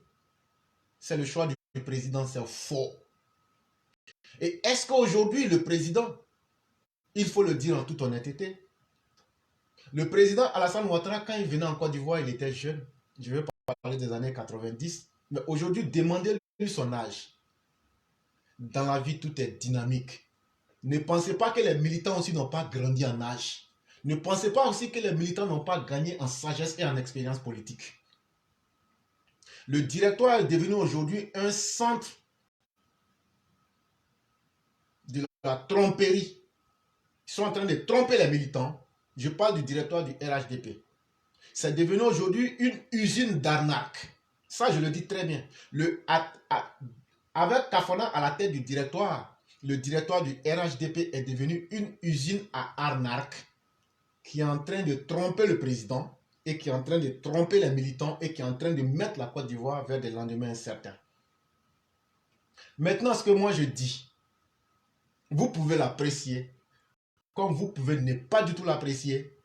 c'est le choix du président, c'est faux. Et est-ce qu'aujourd'hui, le président, il faut le dire en toute honnêteté, le président Alassane Ouattara, quand il venait en Côte d'Ivoire, il était jeune. Je ne vais pas parler des années 90. Mais aujourd'hui, demandez-lui son âge. Dans la vie, tout est dynamique. Ne pensez pas que les militants aussi n'ont pas grandi en âge. Ne pensez pas aussi que les militants n'ont pas gagné en sagesse et en expérience politique. Le directoire est devenu aujourd'hui un centre de la tromperie. Ils sont en train de tromper les militants. Je parle du directoire du RHDP. C'est devenu aujourd'hui une usine d'arnaque. Ça, je le dis très bien. Avec Kafana à la tête du directoire, le directoire du RHDP est devenu une usine à arnaque qui est en train de tromper le président et qui est en train de tromper les militants et qui est en train de mettre la Côte d'Ivoire vers des lendemains incertains. Maintenant, ce que moi je dis, vous pouvez l'apprécier, comme vous pouvez ne pas du tout l'apprécier.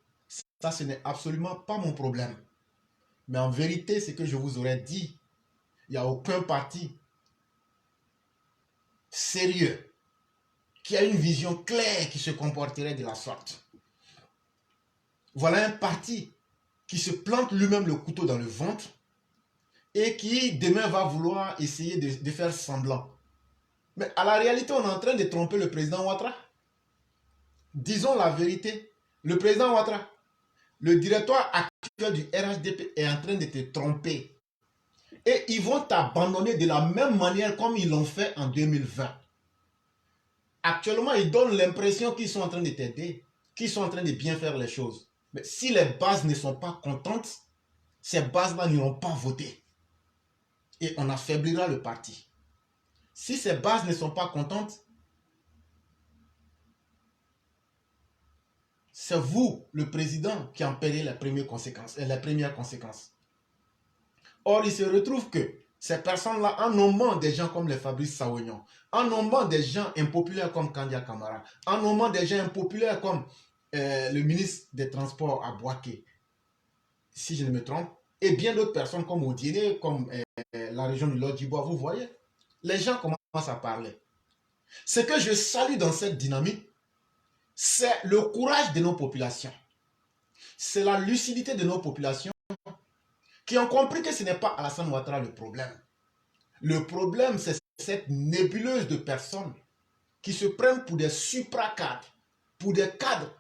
Ça, ce n'est absolument pas mon problème. Mais en vérité, ce que je vous aurais dit, il n'y a aucun parti sérieux qui a une vision claire qui se comporterait de la sorte. Voilà un parti qui se plante lui-même le couteau dans le ventre et qui demain va vouloir essayer de faire semblant. Mais à la réalité, on est en train de tromper le président Ouattara. Disons la vérité. Le président Ouattara, le directoire actuel du RHDP est en train de te tromper. Et ils vont t'abandonner de la même manière comme ils l'ont fait en 2020. Actuellement, ils donnent l'impression qu'ils sont en train de t'aider, qu'ils sont en train de bien faire les choses. Mais si les bases ne sont pas contentes, ces bases-là n'iront pas voter. Et on affaiblira le parti. Si ces bases ne sont pas contentes, c'est vous, le président, qui en paierez les premières conséquences. Or, il se retrouve que ces personnes-là en nommant des gens comme les Fabrice Sawignon, en nommant des gens impopulaires comme Kandia Kamara, en nommant des gens impopulaires comme le ministre des Transports à Bouaké, si je ne me trompe, et bien d'autres personnes comme Odiene, comme la région du Lodjibois, vous voyez, les gens commencent à parler. Ce que je salue dans cette dynamique, c'est le courage de nos populations. C'est la lucidité de nos populations qui ont compris que ce n'est pas Alassane Ouattara le problème. Le problème, c'est cette nébuleuse de personnes qui se prennent pour des supracadres, pour des cadres.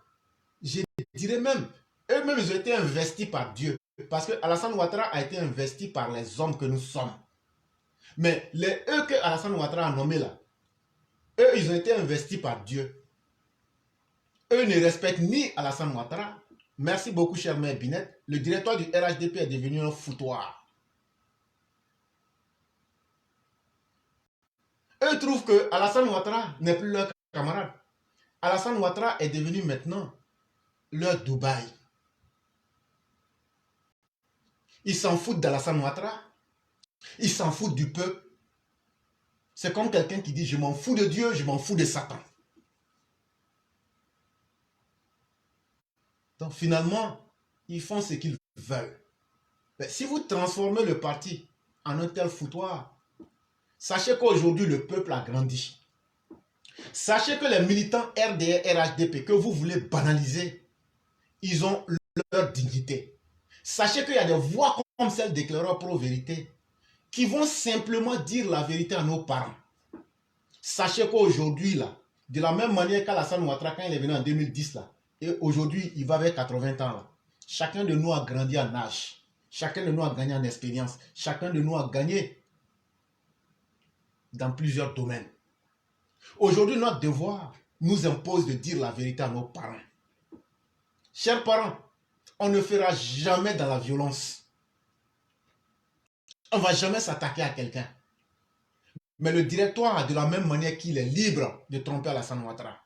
Je dirais même, eux-mêmes, ils ont été investis par Dieu. Parce que Alassane Ouattara a été investi par les hommes que nous sommes. Mais eux que Alassane Ouattara a nommés là, eux, ils ont été investis par Dieu. Eux ne respectent ni Alassane Ouattara. Merci beaucoup, cher maire Binet. Le directoire du RHDP est devenu un foutoir. Eux trouvent que Alassane Ouattara n'est plus leur camarade. Alassane Ouattara est devenu maintenant leur Dubaï. Ils s'en foutent d'Alassane Ouattara. Ils s'en foutent du peuple. C'est comme quelqu'un qui dit « Je m'en fous de Dieu, je m'en fous de Satan ». Donc finalement, ils font ce qu'ils veulent. Mais si vous transformez le parti en un tel foutoir, sachez qu'aujourd'hui le peuple a grandi. Sachez que les militants RDR, RHDP que vous voulez banaliser, ils ont leur dignité. Sachez qu'il y a des voix comme celle d'éclaireurs pro-vérité qui vont simplement dire la vérité à nos parents. Sachez qu'aujourd'hui, là, de la même manière qu'Alassane Ouattara, quand il est venu en 2010, là, et aujourd'hui, il va avec 80 ans. Là. Chacun de nous a grandi en âge. Chacun de nous a gagné en expérience. Chacun de nous a gagné dans plusieurs domaines. Aujourd'hui, notre devoir nous impose de dire la vérité à nos parents. Chers parents, on ne fera jamais dans la violence. On ne va jamais s'attaquer à quelqu'un. Mais le directoire, de la même manière qu'il est libre de tromper Alassane Ouattara,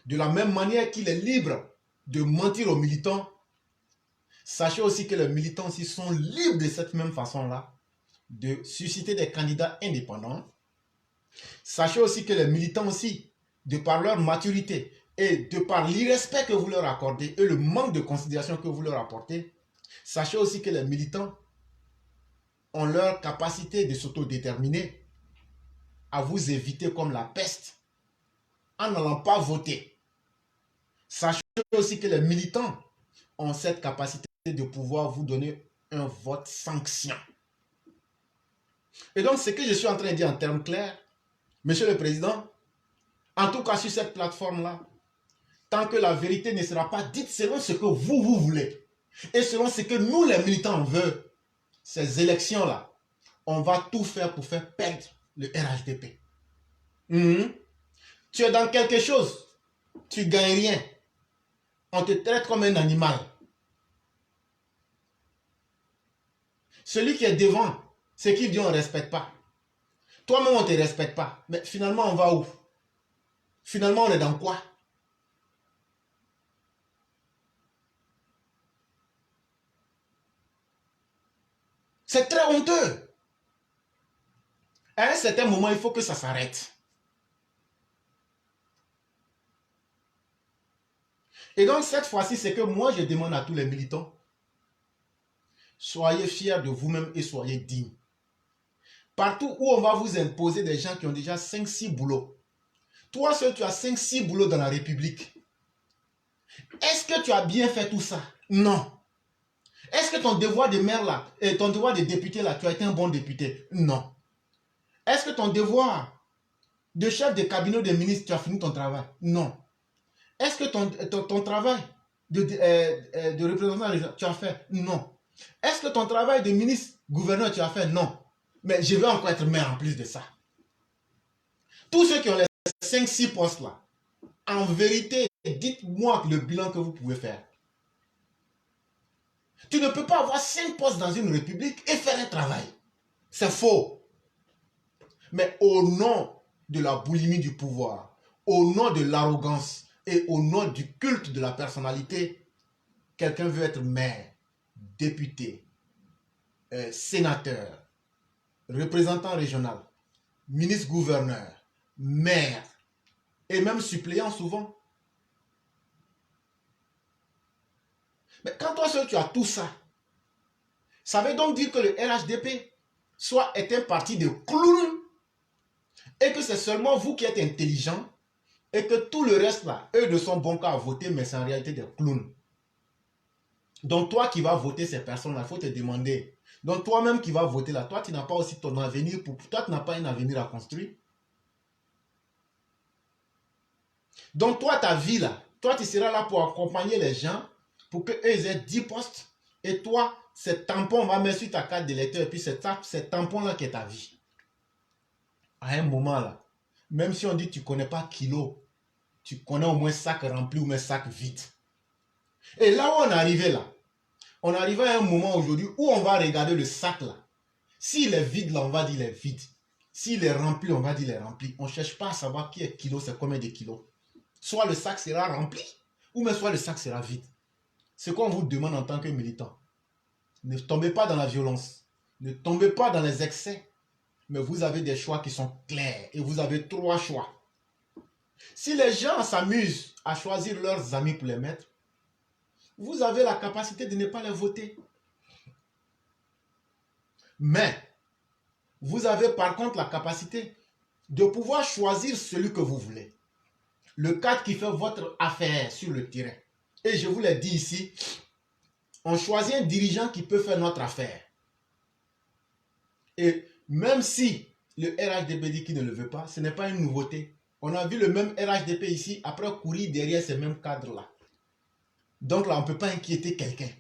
de la même manière qu'il est libre de mentir aux militants, sachez aussi que les militants aussi sont libres de cette même façon-là de susciter des candidats indépendants. Sachez aussi que les militants aussi, de par leur maturité et de par l'irrespect que vous leur accordez et le manque de considération que vous leur apportez, sachez aussi que les militants ont leur capacité de s'autodéterminer à vous éviter comme la peste en n'allant pas voter. Sachez aussi que les militants ont cette capacité de pouvoir vous donner un vote sanction. Et donc, ce que je suis en train de dire en termes clairs, Monsieur le Président, en tout cas sur cette plateforme-là, tant que la vérité ne sera pas dite selon ce que vous voulez et selon ce que nous, les militants, on veut, ces élections-là, on va tout faire pour faire perdre le RHDP. Tu es dans quelque chose, tu ne gagnes rien. On te traite comme un animal. Celui qui est devant, c'est qu'il dit on ne respecte pas. Toi-même, on ne te respecte pas. Mais finalement, on va où? Finalement, on est dans quoi? C'est très honteux. À un certain moment, il faut que ça s'arrête. Et donc, cette fois-ci, c'est que moi, je demande à tous les militants, soyez fiers de vous-même et soyez dignes. Partout où on va vous imposer des gens qui ont déjà 5-6 boulots, Toi seul, tu as 5-6 boulots dans la République. Est-ce que tu as bien fait tout ça? Non. Est-ce que ton devoir de maire là, et ton devoir de député là, tu as été un bon député? Non. Est-ce que ton devoir de chef de cabinet de ministre, tu as fini ton travail? Non. Est-ce que ton travail de représentant, tu as fait? Non. Est-ce que ton travail de ministre, gouverneur, tu as fait? Non. Mais je vais encore être maire en plus de ça. Tous ceux qui ont les 5-6 postes là, en vérité, dites-moi le bilan que vous pouvez faire. Tu ne peux pas avoir 5 postes dans une république et faire un travail. C'est faux. Mais au nom de la boulimie du pouvoir, au nom de l'arrogance et au nom du culte de la personnalité, quelqu'un veut être maire, député, sénateur, représentant régional, ministre-gouverneur, maire et même suppléant souvent. Mais quand toi seul tu as tout ça, ça veut donc dire que le RHDP soit est un parti de clowns et que c'est seulement vous qui êtes intelligent et que tout le reste là, eux ne sont bons qu'à voter, mais c'est en réalité des clowns. Donc toi qui vas voter ces personnes-là, il faut te demander. Donc toi-même qui vas voter là, toi tu n'as pas aussi ton avenir, toi tu n'as pas un avenir à construire. Donc toi ta vie là, toi tu seras là pour accompagner les gens pour qu'eux aient 10 postes et toi, ce tampon, on va mettre sur ta carte d'électeur et puis c'est tampon-là qui est ta vie. À un moment là, même si on dit que tu ne connais pas kilo, tu connais au moins sac rempli ou même sac vide. Et là où on est arrivé là, on arrive à un moment aujourd'hui où on va regarder le sac là. S'il est vide là, on va dire il est vide. S'il est rempli, on va dire il est rempli. On ne cherche pas à savoir qui est kilo, c'est combien de kilos. Soit le sac sera rempli, ou même soit le sac sera vide. Ce qu'on vous demande en tant que militant, ne tombez pas dans la violence, ne tombez pas dans les excès, mais vous avez des choix qui sont clairs et vous avez 3 choix. Si les gens s'amusent à choisir leurs amis pour les mettre, vous avez la capacité de ne pas les voter. Mais vous avez par contre la capacité de pouvoir choisir celui que vous voulez. Le cadre qui fait votre affaire sur le terrain. Et je vous l'ai dit ici, on choisit un dirigeant qui peut faire notre affaire. Et même si le RHDP dit qu'il ne le veut pas, ce n'est pas une nouveauté. On a vu le même RHDP ici, après courir derrière ces mêmes cadres-là. Donc là, on ne peut pas inquiéter quelqu'un.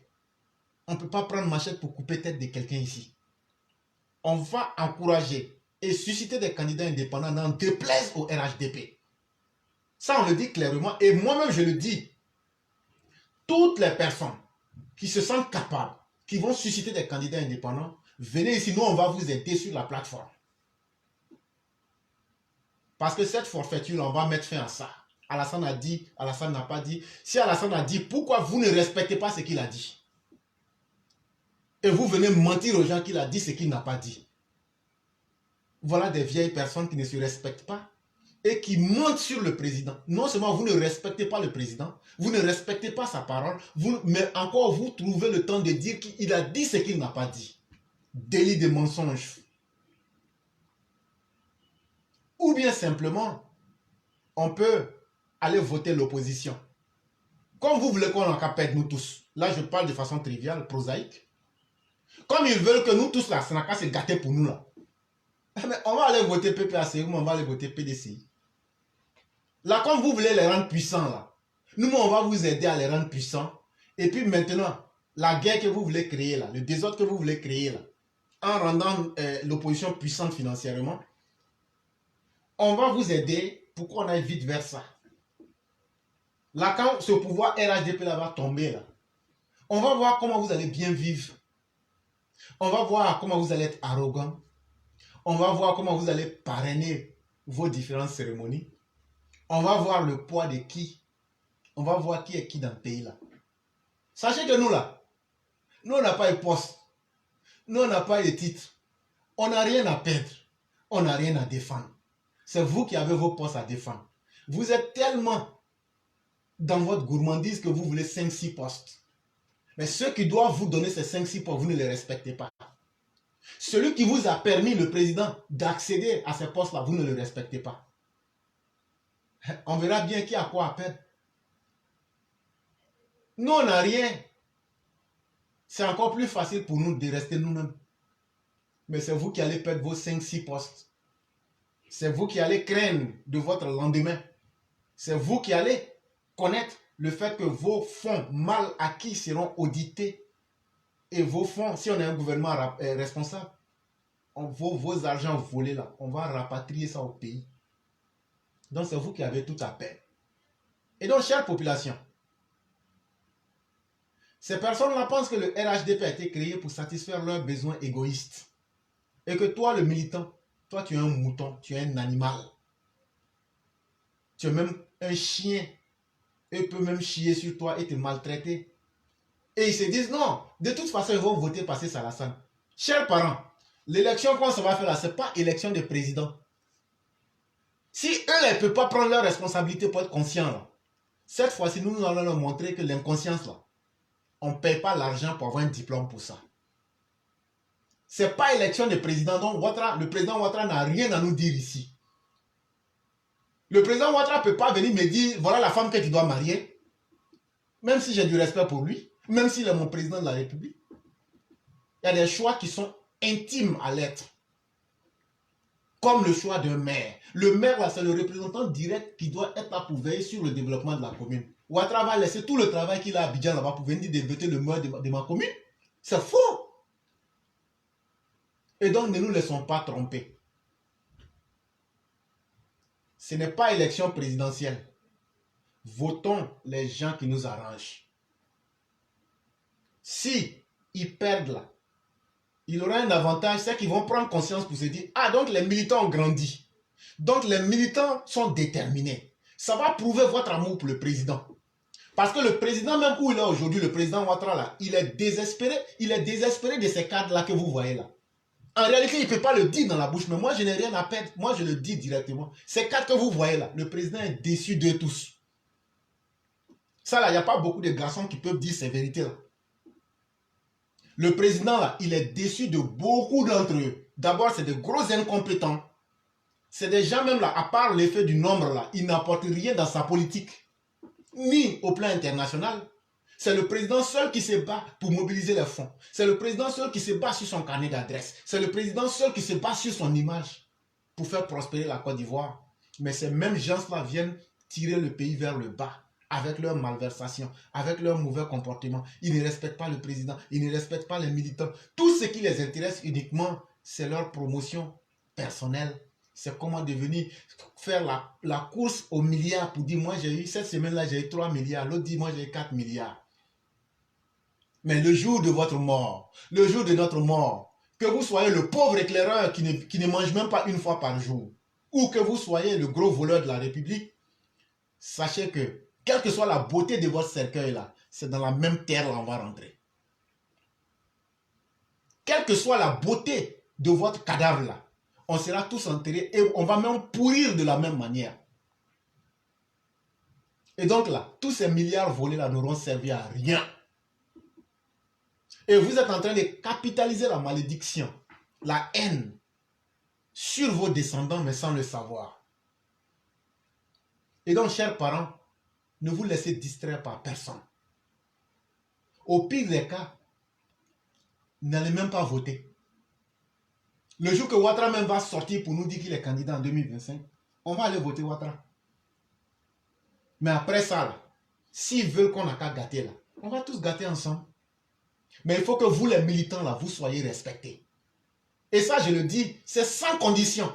On ne peut pas prendre machette pour couper tête de quelqu'un ici. On va encourager et susciter des candidats indépendants n'en déplaise au RHDP. Ça, on le dit clairement. Et moi-même, je le dis. Toutes les personnes qui se sentent capables, qui vont susciter des candidats indépendants, venez ici, nous on va vous aider sur la plateforme. Parce que cette forfaiture, on va mettre fin à ça. Alassane a dit, Alassane n'a pas dit. Si Alassane a dit, pourquoi vous ne respectez pas ce qu'il a dit? Et vous venez mentir aux gens qu'il a dit ce qu'il n'a pas dit. Voilà des vieilles personnes qui ne se respectent pas et qui mentent sur le président. Non seulement vous ne respectez pas le président, vous ne respectez pas sa parole, mais encore vous trouvez le temps de dire qu'il a dit ce qu'il n'a pas dit. Délit de mensonge. Ou bien simplement, on peut aller voter l'opposition. Comme vous voulez qu'on en capette nous tous. Là, je parle de façon triviale, prosaïque. Comme ils veulent que nous tous là, ça n'a qu'à se gâter pour nous là. Mais on va aller voter PPAC ou on va aller voter PDCI. Là, comme vous voulez les rendre puissants, là, nous, on va vous aider à les rendre puissants. Et puis maintenant, la guerre que vous voulez créer, là, le désordre que vous voulez créer, là, en rendant l'opposition puissante financièrement, on va vous aider pour qu'on aille vite vers ça. Là, quand ce pouvoir RHDP là, va tomber, là, on va voir comment vous allez bien vivre. On va voir comment vous allez être arrogant. On va voir comment vous allez parrainer vos différentes cérémonies. On va voir le poids de qui. On va voir qui est qui dans le pays là. Sachez que nous là, nous on n'a pas de poste. Nous on n'a pas de titre. On n'a rien à perdre. On n'a rien à défendre. C'est vous qui avez vos postes à défendre. Vous êtes tellement dans votre gourmandise que vous voulez 5-6 postes. Mais ceux qui doivent vous donner ces 5-6 postes, vous ne les respectez pas. Celui qui vous a permis, le président, d'accéder à ces postes-là, vous ne le respectez pas. On verra bien qui a quoi à perdre. Nous, on n'a rien. C'est encore plus facile pour nous de rester nous-mêmes. Mais c'est vous qui allez perdre vos 5-6 postes. C'est vous qui allez craindre de votre lendemain. C'est vous qui allez connaître le fait que vos fonds mal acquis seront audités. Et vos fonds, si on est un gouvernement responsable, vos argents volés là, on va rapatrier ça au pays. Donc c'est vous qui avez tout à perdre. Et donc, chère population, ces personnes-là pensent que le RHDP a été créé pour satisfaire leurs besoins égoïstes. Et que toi, le militant, toi, tu es un mouton, tu es un animal. Tu es même un chien. Eux peuvent même chier sur toi et te maltraiter. Et ils se disent, non, de toute façon, ils vont voter passer Salassane. Chers parents, l'élection qu'on se va faire là, ce n'est pas élection de président. Si eux ne peuvent pas prendre leurs responsabilités pour être conscients, là, cette fois-ci, nous allons leur montrer que l'inconscience, là, on ne paye pas l'argent pour avoir un diplôme pour ça. Ce n'est pas élection de président. Donc, le président Ouattara n'a rien à nous dire ici. Le président Ouattara ne peut pas venir me dire, voilà la femme que tu dois marier. Même si j'ai du respect pour lui. Même s'il est mon président de la République. Il y a des choix qui sont intimes à l'être. Comme le choix d'un maire. Le maire, là, c'est le représentant direct qui doit être là pour veiller sur le développement de la commune. Ouattara va laisser tout le travail qu'il a à Abidjan là-bas pour venir développer le maire de ma commune. C'est faux. Et donc, ne nous laissons pas tromper. Ce n'est pas élection présidentielle. Votons les gens qui nous arrangent. Si ils perdent là, il aura un avantage, c'est qu'ils vont prendre conscience pour se dire, ah donc les militants ont grandi. Donc les militants sont déterminés. Ça va prouver votre amour pour le président. Parce que le président, même où il est aujourd'hui, le président Ouattara là, il est désespéré de ces cadres-là que vous voyez là. En réalité, il ne peut pas le dire dans la bouche, mais moi, je n'ai rien à perdre. Moi, je le dis directement. Ces cadres que vous voyez là, le président est déçu d'eux tous. Ça là, il n'y a pas beaucoup de garçons qui peuvent dire ces vérités là. Le président là, il est déçu de beaucoup d'entre eux. D'abord, c'est de gros incompétents. C'est des gens même là, à part l'effet du nombre là, ils n'apportent rien dans sa politique. Ni au plan international. C'est le président seul qui se bat pour mobiliser les fonds. C'est le président seul qui se bat sur son carnet d'adresse. C'est le président seul qui se bat sur son image pour faire prospérer la Côte d'Ivoire. Mais ces mêmes gens-là viennent tirer le pays vers le bas avec leur malversation, avec leur mauvais comportement. Ils ne respectent pas le président, ils ne respectent pas les militants. Tout ce qui les intéresse uniquement, c'est leur promotion personnelle. C'est comment devenir, faire la course aux milliards pour dire, moi j'ai eu, cette semaine-là j'ai eu 3 milliards, l'autre dit, moi j'ai eu 4 milliards. Mais le jour de votre mort, le jour de notre mort, que vous soyez le pauvre éclaireur qui ne mange même pas une fois par jour, ou que vous soyez le gros voleur de la République, sachez que, quelle que soit la beauté de votre cercueil là, c'est dans la même terre là on va rentrer. Quelle que soit la beauté de votre cadavre là, on sera tous enterrés et on va même pourrir de la même manière. Et donc là, tous ces milliards volés là n'auront servi à rien. Et vous êtes en train de capitaliser la malédiction, la haine sur vos descendants mais sans le savoir. Et donc, chers parents, ne vous laissez distraire par personne. Au pire des cas, n'allez même pas voter. Le jour que Ouattara même va sortir pour nous dire qu'il est candidat en 2025, on va aller voter Ouattara. Mais après ça, s'ils veulent qu'on n'a qu'à gâter là, on va tous gâter ensemble. Mais il faut que vous, les militants, là, vous soyez respectés. Et ça, je le dis, c'est sans condition.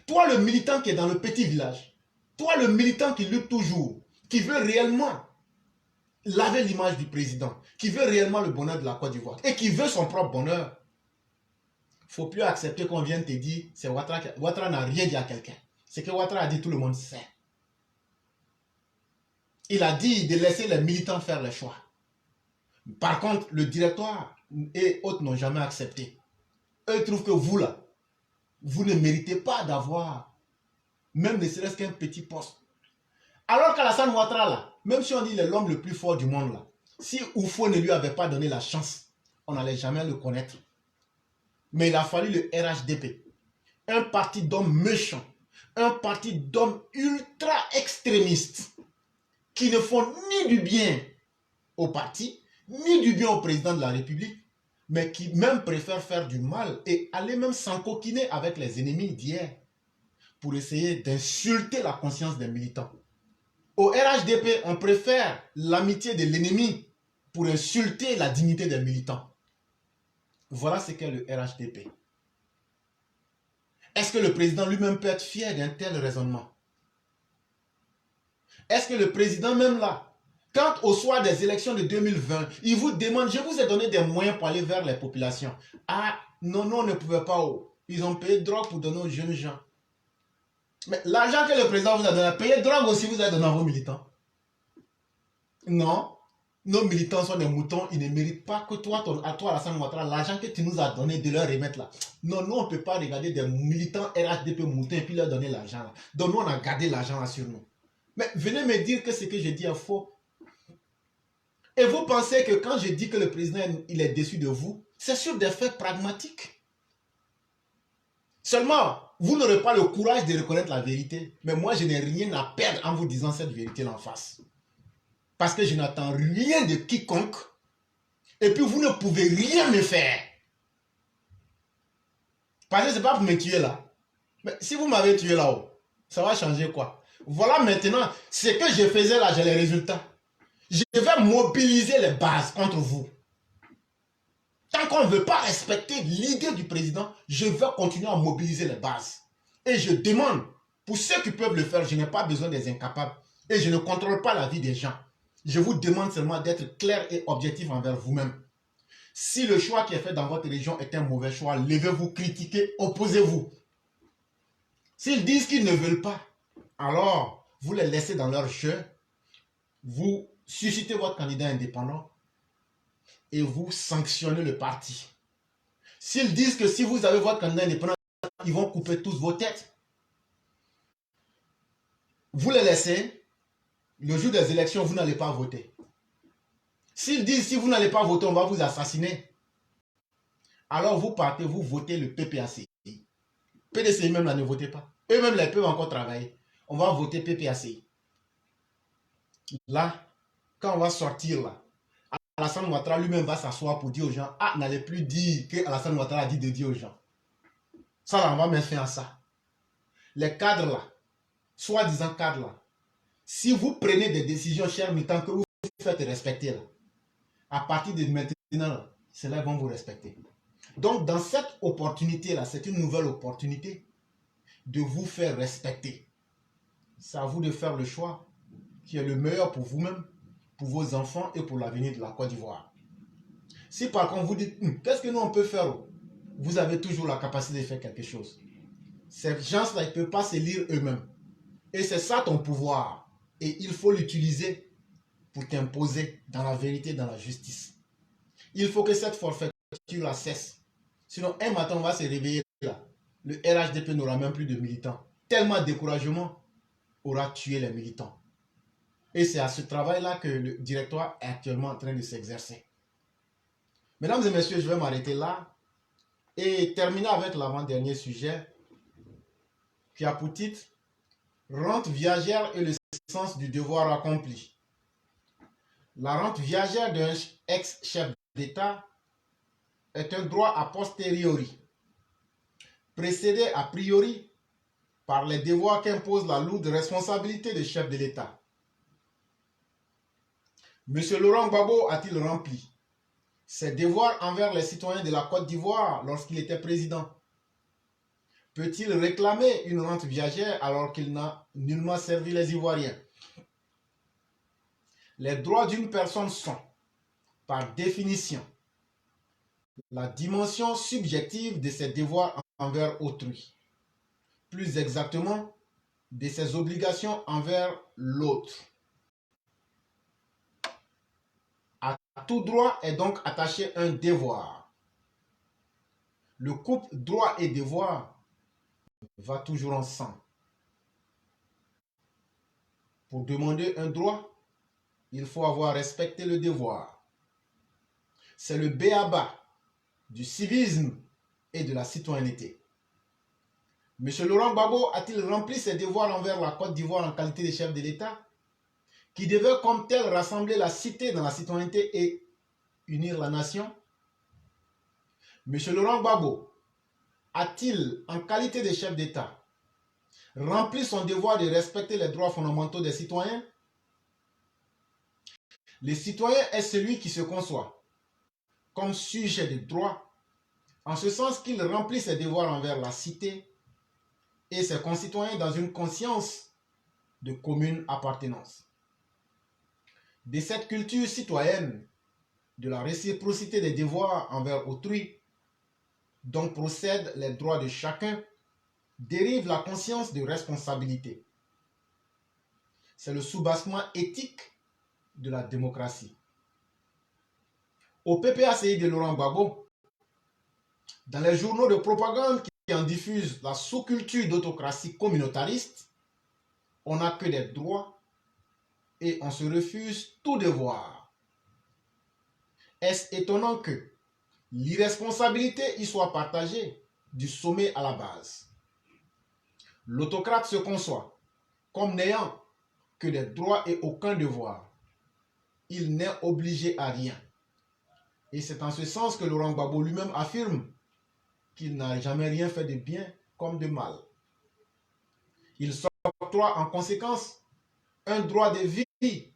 Toi, le militant qui est dans le petit village, toi, le militant qui lutte toujours, qui veut réellement laver l'image du président, qui veut réellement le bonheur de la Côte d'Ivoire et qui veut son propre bonheur, il ne faut plus accepter qu'on vienne te dire c'est Ouattara. Ouattara n'a rien dit à quelqu'un. Ce que Ouattara a dit, tout le monde sait. Il a dit de laisser les militants faire les choix. Par contre, le directoire et autres n'ont jamais accepté. Eux trouvent que vous, là, vous ne méritez pas d'avoir même ne serait-ce qu'un petit poste. Alors qu'Alassane Ouattara, là, même si on dit qu'il est l'homme le plus fort du monde, là, si Oufo ne lui avait pas donné la chance, on n'allait jamais le connaître. Mais il a fallu le RHDP, un parti d'hommes méchants, un parti d'hommes ultra extrémistes qui ne font ni du bien au parti, ni du bien au président de la République, mais qui même préfèrent faire du mal et aller même s'encoquiner avec les ennemis d'hier pour essayer d'insulter la conscience des militants. Au RHDP, on préfère l'amitié de l'ennemi pour insulter la dignité des militants. Voilà ce qu'est le RHDP. Est-ce que le président lui-même peut être fier d'un tel raisonnement? Est-ce que le président même là, quand au soir des élections de 2020, il vous demande, je vous ai donné des moyens pour aller vers les populations. Ah, non, non, on ne pouvait pas. Oh. Ils ont payé drogue pour donner aux jeunes gens. Mais l'argent que le président vous a donné, payer drogue aussi vous a donné à vos militants. Non. Nos militants sont des moutons, ils ne méritent pas que toi, Alassane Ouattara, l'argent que tu nous as donné de leur remettre là. Non, nous, on ne peut pas regarder des militants RHDP moutons et puis leur donner l'argent là. Donc nous, on a gardé l'argent là sur nous. Mais venez me dire que ce que je dis est faux. Et vous pensez que quand je dis que le président il est déçu de vous, c'est sur des faits pragmatiques. Seulement, vous n'aurez pas le courage de reconnaître la vérité. Mais moi, je n'ai rien à perdre en vous disant cette vérité-là en face. Parce que je n'attends rien de quiconque. Et puis, vous ne pouvez rien me faire. Parce que ce n'est pas pour me tuer là. Mais si vous m'avez tué là-haut, ça va changer quoi? Voilà maintenant, ce que je faisais là, j'ai les résultats. Je vais mobiliser les bases contre vous. Tant qu'on ne veut pas respecter l'idée du président, je vais continuer à mobiliser les bases. Et je demande, pour ceux qui peuvent le faire, je n'ai pas besoin des incapables. Et je ne contrôle pas la vie des gens. Je vous demande seulement d'être clair et objectif envers vous-même. Si le choix qui est fait dans votre région est un mauvais choix, levez-vous, critiquez, opposez-vous. S'ils disent qu'ils ne veulent pas, alors vous les laissez dans leur jeu, vous suscitez votre candidat indépendant et vous sanctionnez le parti. S'ils disent que si vous avez votre candidat indépendant, ils vont couper tous vos têtes, vous les laissez, le jour des élections, vous n'allez pas voter. S'ils disent si vous n'allez pas voter, on va vous assassiner, alors vous partez, vous votez le PPACI. PDCI même là, ne votez pas. Eux-mêmes, là, ils peuvent encore travailler. On va voter PPACI. Là, quand on va sortir là, Alassane Ouattara lui-même va s'asseoir pour dire aux gens, ah, n'allez plus dire que Alassane Ouattara a dit de dire aux gens. Ça là, on va mettre fin à ça. Les cadres là, soi-disant cadres là, si vous prenez des décisions, chers militants, que vous faites respecter là, à partir de maintenant, ceux-là vont vous respecter. Donc, dans cette opportunité-là, c'est une nouvelle opportunité de vous faire respecter. C'est à vous de faire le choix qui est le meilleur pour vous-même, pour vos enfants et pour l'avenir de la Côte d'Ivoire. Si par contre vous dites, qu'est-ce que nous on peut faire? Vous avez toujours la capacité de faire quelque chose. Ces gens-là, ils ne peuvent pas se lire eux-mêmes. Et c'est ça ton pouvoir. Et il faut l'utiliser pour t'imposer dans la vérité, dans la justice. Il faut que cette forfaiture-là cesse. Sinon, un matin, on va se réveiller là. Le RHDP n'aura même plus de militants. Tellement de découragement aura tué les militants. Et c'est à ce travail-là que le directoire est actuellement en train de s'exercer. Mesdames et messieurs, je vais m'arrêter là et terminer avec l'avant-dernier sujet qui a pour titre « Rente viagère et le sens du devoir accompli ». La rente viagère d'un ex-chef d'État est un droit a posteriori, précédé a priori par les devoirs qu'impose la lourde responsabilité de chef de l'État. M. Laurent Gbagbo a-t-il rempli ses devoirs envers les citoyens de la Côte d'Ivoire lorsqu'il était président? Peut-il réclamer une rente viagère alors qu'il n'a nullement servi les Ivoiriens? Les droits d'une personne sont, par définition, la dimension subjective de ses devoirs envers autrui. Plus exactement, de ses obligations envers l'autre. À tout droit est donc attaché un devoir. Le couple droit et devoir va toujours ensemble. Pour demander un droit, il faut avoir respecté le devoir. C'est le b.a.-ba du civisme et de la citoyenneté. M. Laurent Gbagbo a-t-il rempli ses devoirs envers la Côte d'Ivoire en qualité de chef de l'État, qui devait comme tel rassembler la cité dans la citoyenneté et unir la nation? M. Laurent Gbagbo a-t-il, en qualité de chef d'État, rempli son devoir de respecter les droits fondamentaux des citoyens? Le citoyen est celui qui se conçoit comme sujet de droit, en ce sens qu'il remplit ses devoirs envers la cité et ses concitoyens dans une conscience de commune appartenance. De cette culture citoyenne, de la réciprocité des devoirs envers autrui, dont procèdent les droits de chacun, dérive la conscience de responsabilité. C'est le soubassement éthique de la démocratie. Au PPACI de Laurent Gbagbo, dans les journaux de propagande qui en diffusent la sous-culture d'autocratie communautariste, on n'a que des droits et on se refuse tout devoir. Est-ce étonnant que l'irresponsabilité y soit partagée du sommet à la base? L'autocrate se conçoit comme n'ayant que des droits et aucun devoir. Il n'est obligé à rien. Et c'est en ce sens que Laurent Gbagbo lui-même affirme qu'il n'a jamais rien fait de bien comme de mal. Il s'octroie en conséquence un droit de vie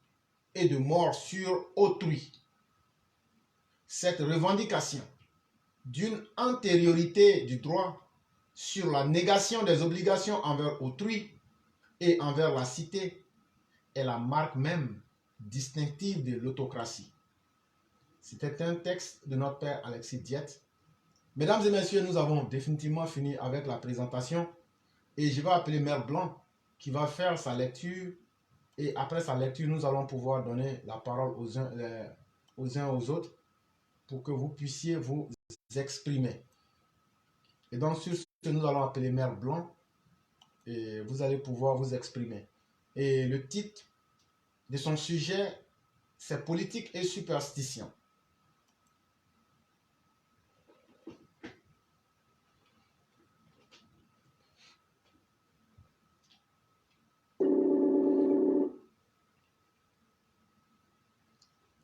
et de mort sur autrui. Cette revendication d'une antériorité du droit sur la négation des obligations envers autrui et envers la cité est la marque même distinctive de l'autocratie. C'était un texte de notre père Alexis Diette. Mesdames et messieurs, nous avons définitivement fini avec la présentation et je vais appeler Mère Blanc qui va faire sa lecture et après sa lecture, nous allons pouvoir donner la parole aux uns aux autres pour que vous puissiez vous exprimer. Et donc sur ce, nous allons appeler Mère Blanc et vous allez pouvoir vous exprimer. Et le titre de son sujet, c'est politique et superstition.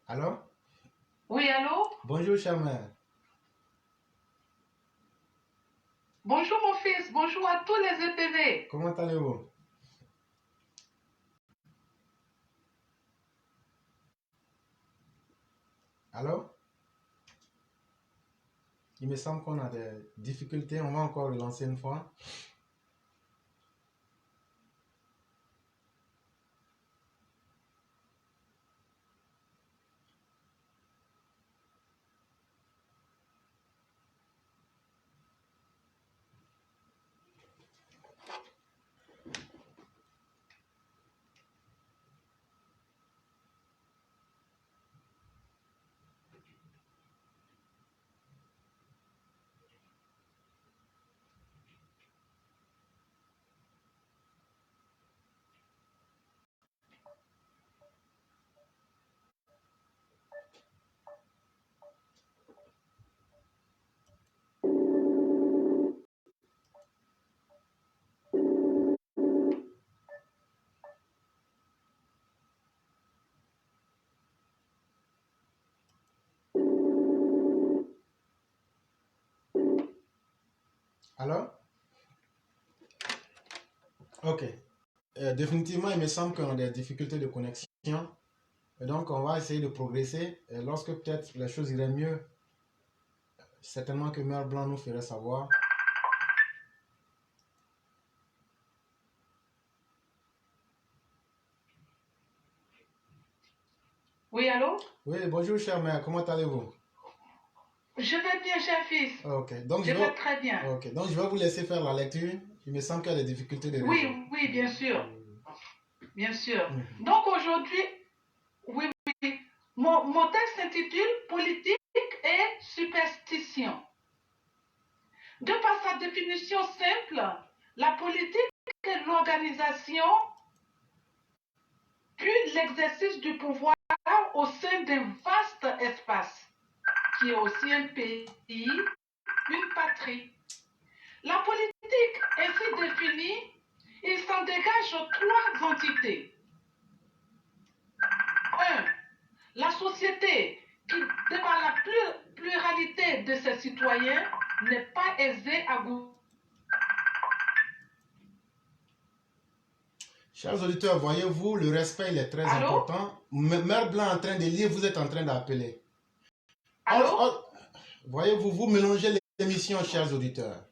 Allô? Oui, allô? Bonjour, chère mère. Bonjour mon fils, bonjour à tous les EPV. Comment allez-vous? Allô? Il me semble qu'on a des difficultés. On va encore relancer une fois. Allô? Ok. Définitivement, il me semble qu'on a des difficultés de connexion. Et donc, on va essayer de progresser. Et lorsque peut-être les choses iraient mieux, certainement que Mère Blanc nous ferait savoir. Oui, allô? Oui, bonjour, chère mère. Comment allez-vous? Je vais bien, cher fils. Ok. Donc, Je vais très bien. Ok. Donc, je vais vous laisser faire la lecture. Il me semble qu'il y a des difficultés de réseau. Oui, oui, bien sûr. Bien sûr. Mhm. Donc aujourd'hui, oui, oui. Mon texte s'intitule Politique et superstition. De par sa définition simple, la politique est l'organisation puis l'exercice du pouvoir au sein d'un vaste espace, qui est aussi un pays, une patrie. La politique ainsi définie, il s'en dégage 3 entités. 1. La société qui, de par la pluralité de ses citoyens, n'est pas aisée à gouverner. Chers auditeurs, voyez-vous, le respect il est très Allô? important. Mère Blanc en train de lire, vous êtes en train d'appeler. Allô? Voyez-vous, vous mélangez les émissions, chers auditeurs.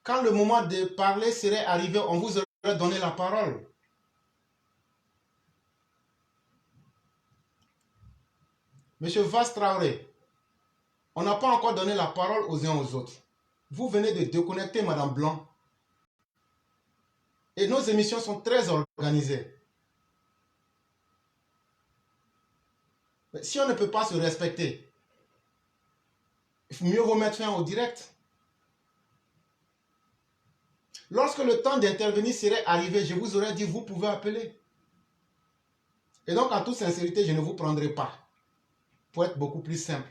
Quand le moment de parler serait arrivé, on vous aurait donné la parole. Monsieur Vas Traoré, on n'a pas encore donné la parole aux uns aux autres. Vous venez de déconnecter Madame Blanc. Et nos émissions sont très organisées. Mais si on ne peut pas se respecter, mieux vaut mettre fin au direct. Lorsque le temps d'intervenir serait arrivé, je vous aurais dit, vous pouvez appeler. Et donc, en toute sincérité, je ne vous prendrai pas. Pour être beaucoup plus simple.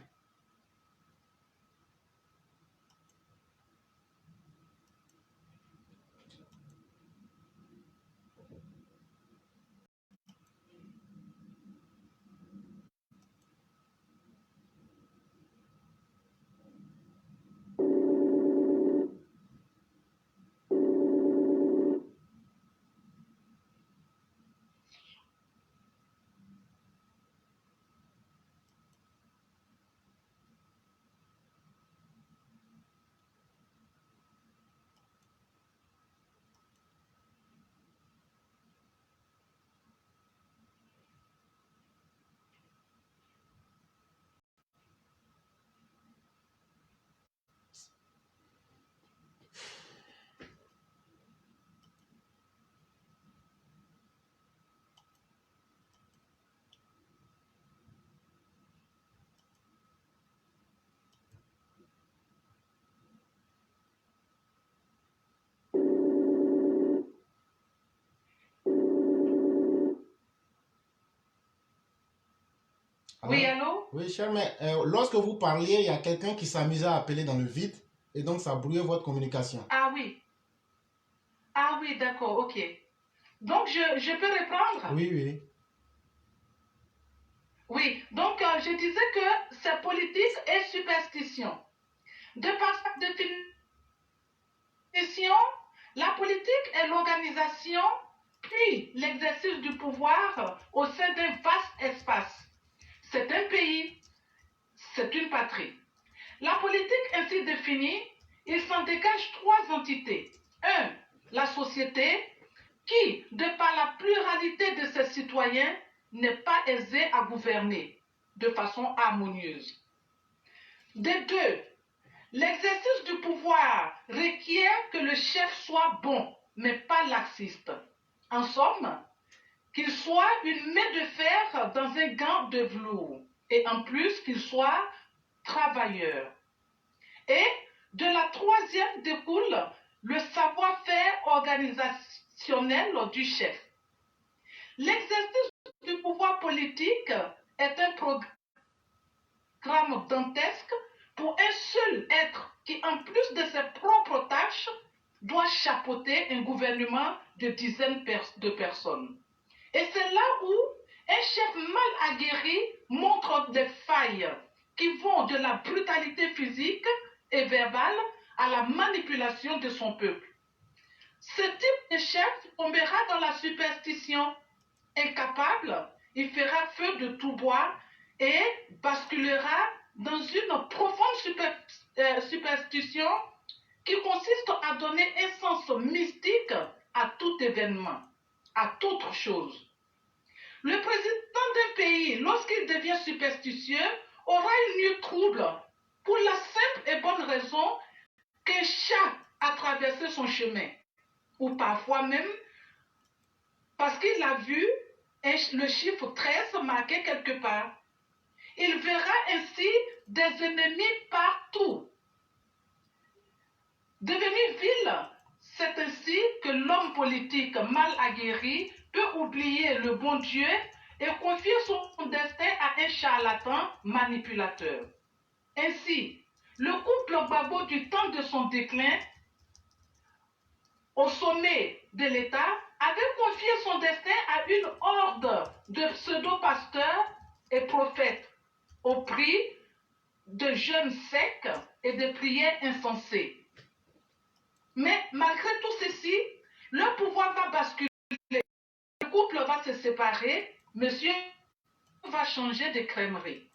Oui, allô? Oui, cher, mais lorsque vous parliez, il y a quelqu'un qui s'amusait à appeler dans le vide et donc ça brouillait votre communication. Ah oui. Ah oui, d'accord, ok. Donc, je peux reprendre? Oui, oui. Oui, donc je disais que c'est politique et superstition. De par sa définition, la politique est l'organisation puis l'exercice du pouvoir au sein d'un vaste espace. C'est un pays, c'est une patrie. La politique ainsi définie, il s'en dégage 3 entités. 1. La société qui, de par la pluralité de ses citoyens, n'est pas aisée à gouverner de façon harmonieuse. De 2. L'exercice du pouvoir requiert que le chef soit bon, mais pas laxiste. En somme, qu'il soit une main de fer dans un gant de velours et en plus qu'il soit travailleur. Et de la 3e découle le savoir-faire organisationnel du chef. L'exercice du pouvoir politique est un programme dantesque pour un seul être qui, en plus de ses propres tâches, doit chapeauter un gouvernement de dizaines de personnes. Et c'est là où un chef mal aguerri montre des failles qui vont de la brutalité physique et verbale à la manipulation de son peuple. Ce type de chef tombera dans la superstition. Incapable, il fera feu de tout bois et basculera dans une profonde superstition qui consiste à donner un sens mystique à tout événement, à toute chose. Le président d'un pays, lorsqu'il devient superstitieux, aura une nuit trouble pour la simple et bonne raison qu'un chat a traversé son chemin, ou parfois même parce qu'il a vu le chiffre 13 marqué quelque part. Il verra ainsi des ennemis partout. Devenu vil, c'est ainsi que l'homme politique mal aguerri peut oublier le bon Dieu et confier son destin à un charlatan manipulateur. Ainsi, le couple Gbagbo du temps de son déclin au sommet de l'État avait confié son destin à une horde de pseudo-pasteurs et prophètes au prix de jeûnes secs et de prières insensées. Mais malgré tout ceci, le pouvoir va basculer, le couple va se séparer, monsieur va changer de crèmerie.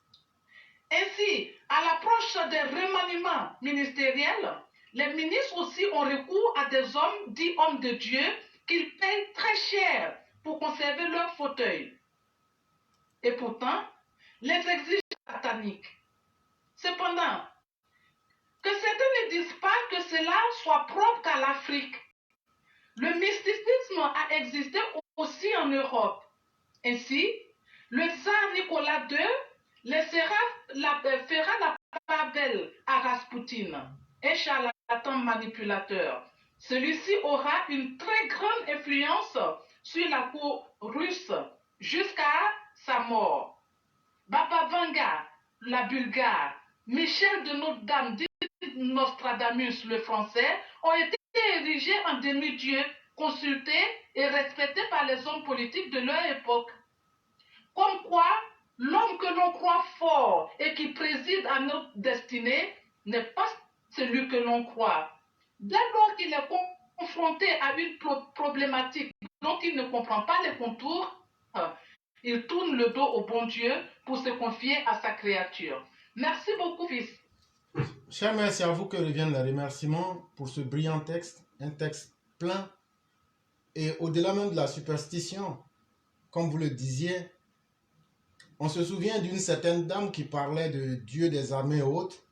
Ainsi, à l'approche des remaniements ministériels, les ministres aussi ont recours à des hommes dits hommes de Dieu qu'ils payent très cher pour conserver leur fauteuil. Et pourtant, les exigences sataniques. Cependant, que certains ne disent pas que cela soit propre qu'à l'Afrique. Le mysticisme a existé aussi en Europe. Ainsi, le tsar Nicolas II fera la part belle à Raspoutine, un charlatan manipulateur. Celui-ci aura une très grande influence sur la cour russe jusqu'à sa mort. Baba Vanga, la Bulgare, Michel de Notre-Dame, dit Nostradamus, le français, ont été érigés en demi-dieux, consultés et respectés par les hommes politiques de leur époque. Comme quoi, l'homme que l'on croit fort et qui préside à notre destinée n'est pas celui que l'on croit. Dès lors qu'il est confronté à une problématique dont il ne comprend pas les contours, il tourne le dos au bon Dieu pour se confier à sa créature. Merci beaucoup, fils. Cher mère, c'est à vous que reviennent les remerciements pour ce brillant texte, un texte plein. Et au-delà même de la superstition, comme vous le disiez, on se souvient d'une certaine dame qui parlait de Dieu des armées hautes.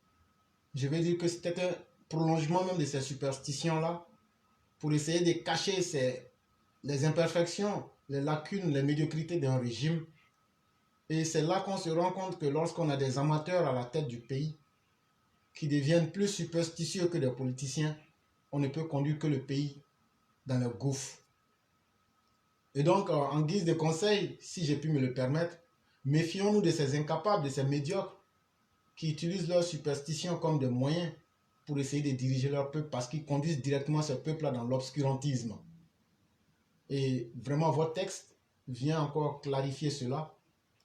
Je vais dire que c'était un prolongement même de ces superstitions-là pour essayer de cacher les imperfections, les lacunes, les médiocrités d'un régime. Et c'est là qu'on se rend compte que lorsqu'on a des amateurs à la tête du pays qui deviennent plus superstitieux que des politiciens, on ne peut conduire que le pays dans le gouffre. Et donc, en guise de conseil, si j'ai pu me le permettre, méfions-nous de ces incapables, de ces médiocres qui utilisent leur superstition comme des moyens pour essayer de diriger leur peuple parce qu'ils conduisent directement ce peuple-là dans l'obscurantisme. Et vraiment, votre texte vient encore clarifier cela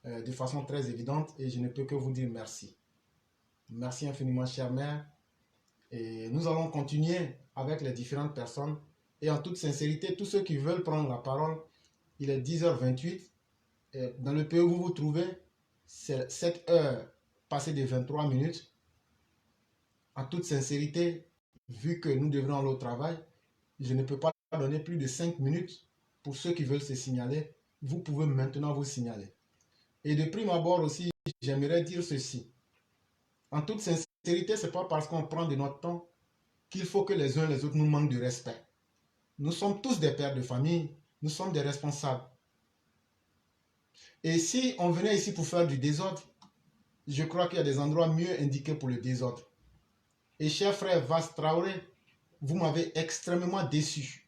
de façon très évidente et je ne peux que vous dire merci. Merci infiniment, chère mère. Et nous allons continuer avec les différentes personnes. Et en toute sincérité, tous ceux qui veulent prendre la parole, il est 10h28. Et dans le pays où vous vous trouvez, c'est 7h passées de 23 minutes. En toute sincérité, vu que nous devrons aller au travail, je ne peux pas donner plus de 5 minutes pour ceux qui veulent se signaler. Vous pouvez maintenant vous signaler. Et de prime abord aussi, j'aimerais dire ceci. En toute sincérité, ce n'est pas parce qu'on prend de notre temps qu'il faut que les uns et les autres nous manquent de respect. Nous sommes tous des pères de famille, nous sommes des responsables. Et si on venait ici pour faire du désordre, je crois qu'il y a des endroits mieux indiqués pour le désordre. Et cher frère Vas Traoré, vous m'avez extrêmement déçu.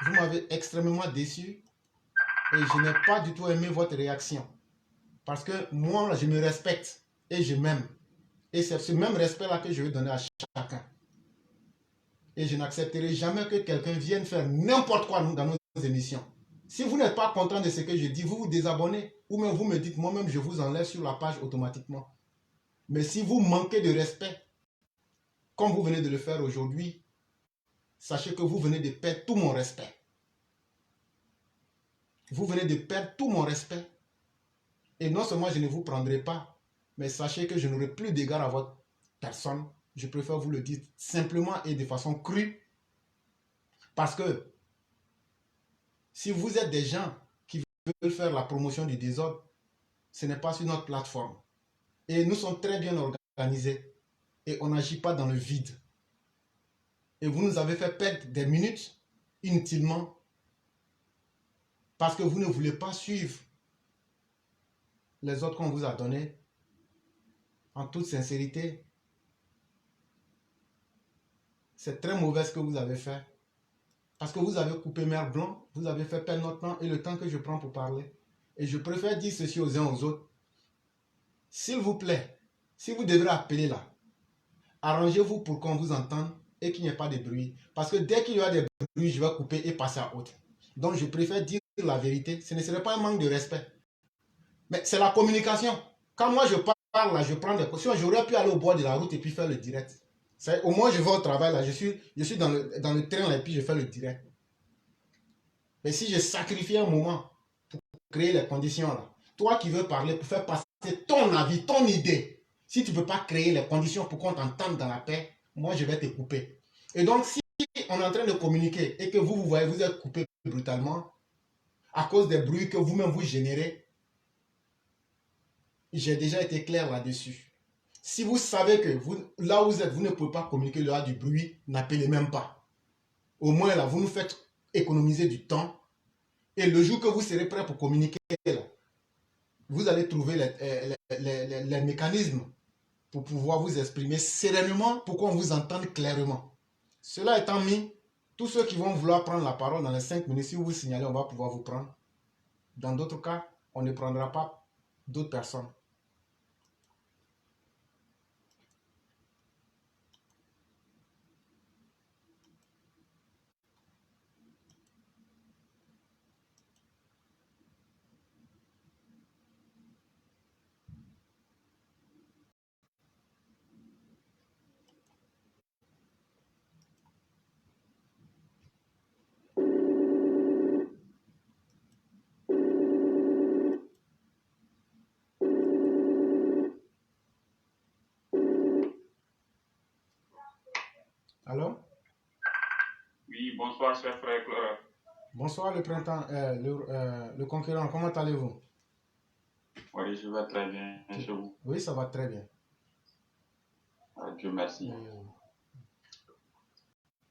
Vous m'avez extrêmement déçu et je n'ai pas du tout aimé votre réaction. Parce que moi, je me respecte et je m'aime. Et c'est ce même respect-là que je vais donner à chacun. Et je n'accepterai jamais que quelqu'un vienne faire n'importe quoi dans nos émissions. Si vous n'êtes pas content de ce que je dis, vous vous désabonnez. Ou même vous me dites, moi-même, je vous enlève sur la page automatiquement. Mais si vous manquez de respect, comme vous venez de le faire aujourd'hui, sachez que vous venez de perdre tout mon respect. Vous venez de perdre tout mon respect. Et non seulement je ne vous prendrai pas, mais sachez que je n'aurai plus d'égard à votre personne. Je préfère vous le dire simplement et de façon crue. Parce que si vous êtes des gens qui veulent faire la promotion du désordre, ce n'est pas sur notre plateforme. Et nous sommes très bien organisés. Et on n'agit pas dans le vide. Et vous nous avez fait perdre des minutes inutilement parce que vous ne voulez pas suivre les autres qu'on vous a donnés. En toute sincérité, c'est très mauvais ce que vous avez fait. Parce que vous avez coupé Mère Blanc, vous avez fait perdre notre temps et le temps que je prends pour parler. Et je préfère dire ceci aux uns aux autres. S'il vous plaît, si vous devrez appeler là, arrangez-vous pour qu'on vous entende et qu'il n'y ait pas de bruit. Parce que dès qu'il y aura des bruits, je vais couper et passer à autre. Donc je préfère dire la vérité. Ce ne serait pas un manque de respect. Mais c'est la communication. Quand moi je parle là, je prends des questions. J'aurais pu aller au bord de la route et puis faire le direct. Au moins je vais au travail là, je suis dans le train là et puis je fais le direct. Mais si je sacrifie un moment pour créer les conditions là, toi qui veux parler pour faire passer ton avis, ton idée, si tu ne peux pas créer les conditions pour qu'on t'entende dans la paix, moi je vais te couper. Et donc si on est en train de communiquer et que vous voyez, vous êtes coupé brutalement à cause des bruits que vous-même vous générez, j'ai déjà été clair là-dessus. Si vous savez que là où vous êtes, vous ne pouvez pas communiquer, il y aura du bruit, n'appelez même pas. Au moins là, vous nous faites économiser du temps. Et le jour que vous serez prêt pour communiquer, là, vous allez trouver les mécanismes pour pouvoir vous exprimer sereinement pour qu'on vous entende clairement. Cela étant mis, tous ceux qui vont vouloir prendre la parole dans les 5 minutes, si vous vous signalez, on va pouvoir vous prendre. Dans d'autres cas, on ne prendra pas d'autres personnes. Alors? Oui, bonsoir, cher frère Clara. Bonsoir le printemps, le conquérant, comment allez-vous? Oui, je vais très bien. Et chez vous? Oui, ça va très bien. Dieu merci.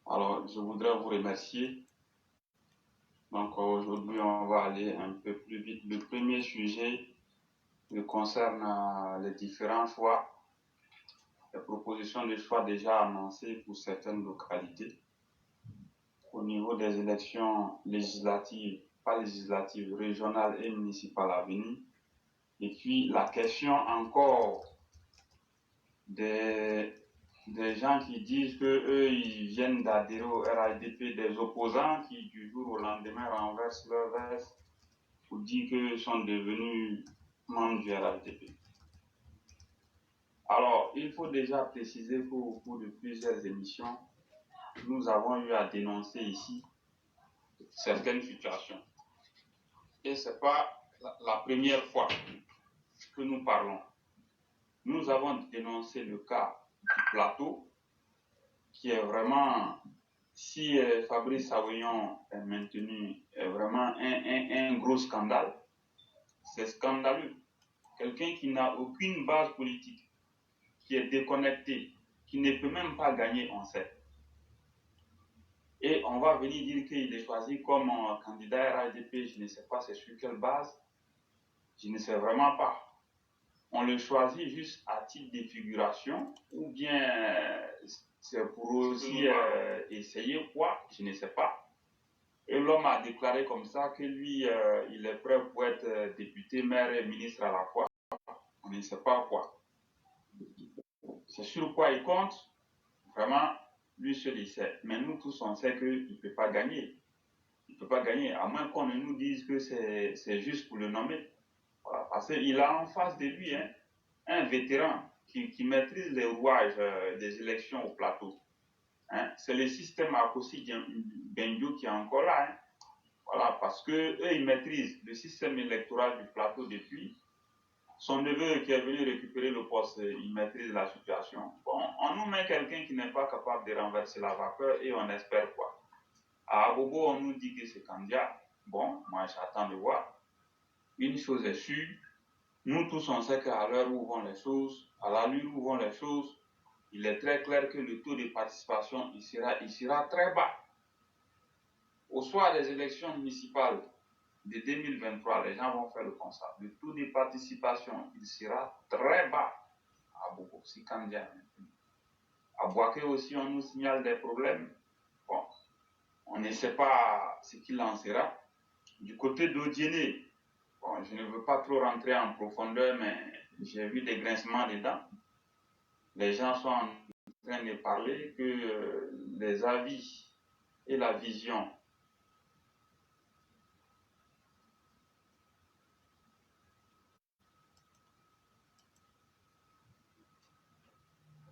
Alors, je voudrais vous remercier. Donc, aujourd'hui, on va aller un peu plus vite. Le premier sujet concerne les différents choix, les propositions de choix déjà annoncées pour certaines localités. Au niveau des élections législatives, pas législatives, régionales et municipales à venir. Et puis, la question encore des gens qui disent qu'eux, ils viennent d'adhérer au RADP, des opposants qui, du jour au lendemain, renversent leur veste pour dire qu'ils sont devenus membres du RADP. Alors, il faut déjà préciser qu'au cours de plusieurs émissions, nous avons eu à dénoncer ici certaines situations. Et ce n'est pas la première fois que nous parlons. Nous avons dénoncé le cas du plateau, qui est vraiment, si Fabrice Savoyon est maintenu, est vraiment un gros scandale. C'est scandaleux. Quelqu'un qui n'a aucune base politique, qui est déconnecté, qui ne peut même pas gagner, on sait. Et on va venir dire qu'il est choisi comme candidat RADP, je ne sais pas c'est sur quelle base, je ne sais vraiment pas. On le choisit juste à titre de figuration, ou bien c'est pour aussi essayer quoi, je ne sais pas. Et l'homme a déclaré comme ça que lui, il est prêt pour être député, maire et ministre à la fois. On ne sait pas quoi. C'est sur quoi il compte. Vraiment, lui seul il sait. Mais nous tous, on sait qu'il ne peut pas gagner. Il ne peut pas gagner, à moins qu'on ne nous dise que c'est juste pour le nommer. Voilà, parce qu'il a en face de lui un vétéran qui maîtrise les rouages des élections au plateau. Hein? C'est le système Akosi Benjo qui est encore là. Hein? Voilà, parce qu'eux, ils maîtrisent le système électoral du plateau depuis. Son neveu qui est venu récupérer le poste, il maîtrise la situation. Bon, on nous met quelqu'un qui n'est pas capable de renverser la vapeur et on espère quoi? À Abobo, on nous dit que c'est candidat. Bon, moi j'attends de voir. Une chose est sûre, nous tous on sait qu'à l'heure où vont les choses, à l'allure où vont les choses, il est très clair que le taux de participation il sera très bas. Au soir des élections municipales de 2023, les gens vont faire le constat. Le taux de participation il sera très bas à Bobo, si candidat. À Boaké aussi, on nous signale des problèmes. Bon, On ne sait pas ce qu'il en sera. Du côté d'Odiéné, bon, je ne veux pas trop rentrer en profondeur, mais j'ai vu des grincements des dents. Les gens sont en train de parler que les avis et la vision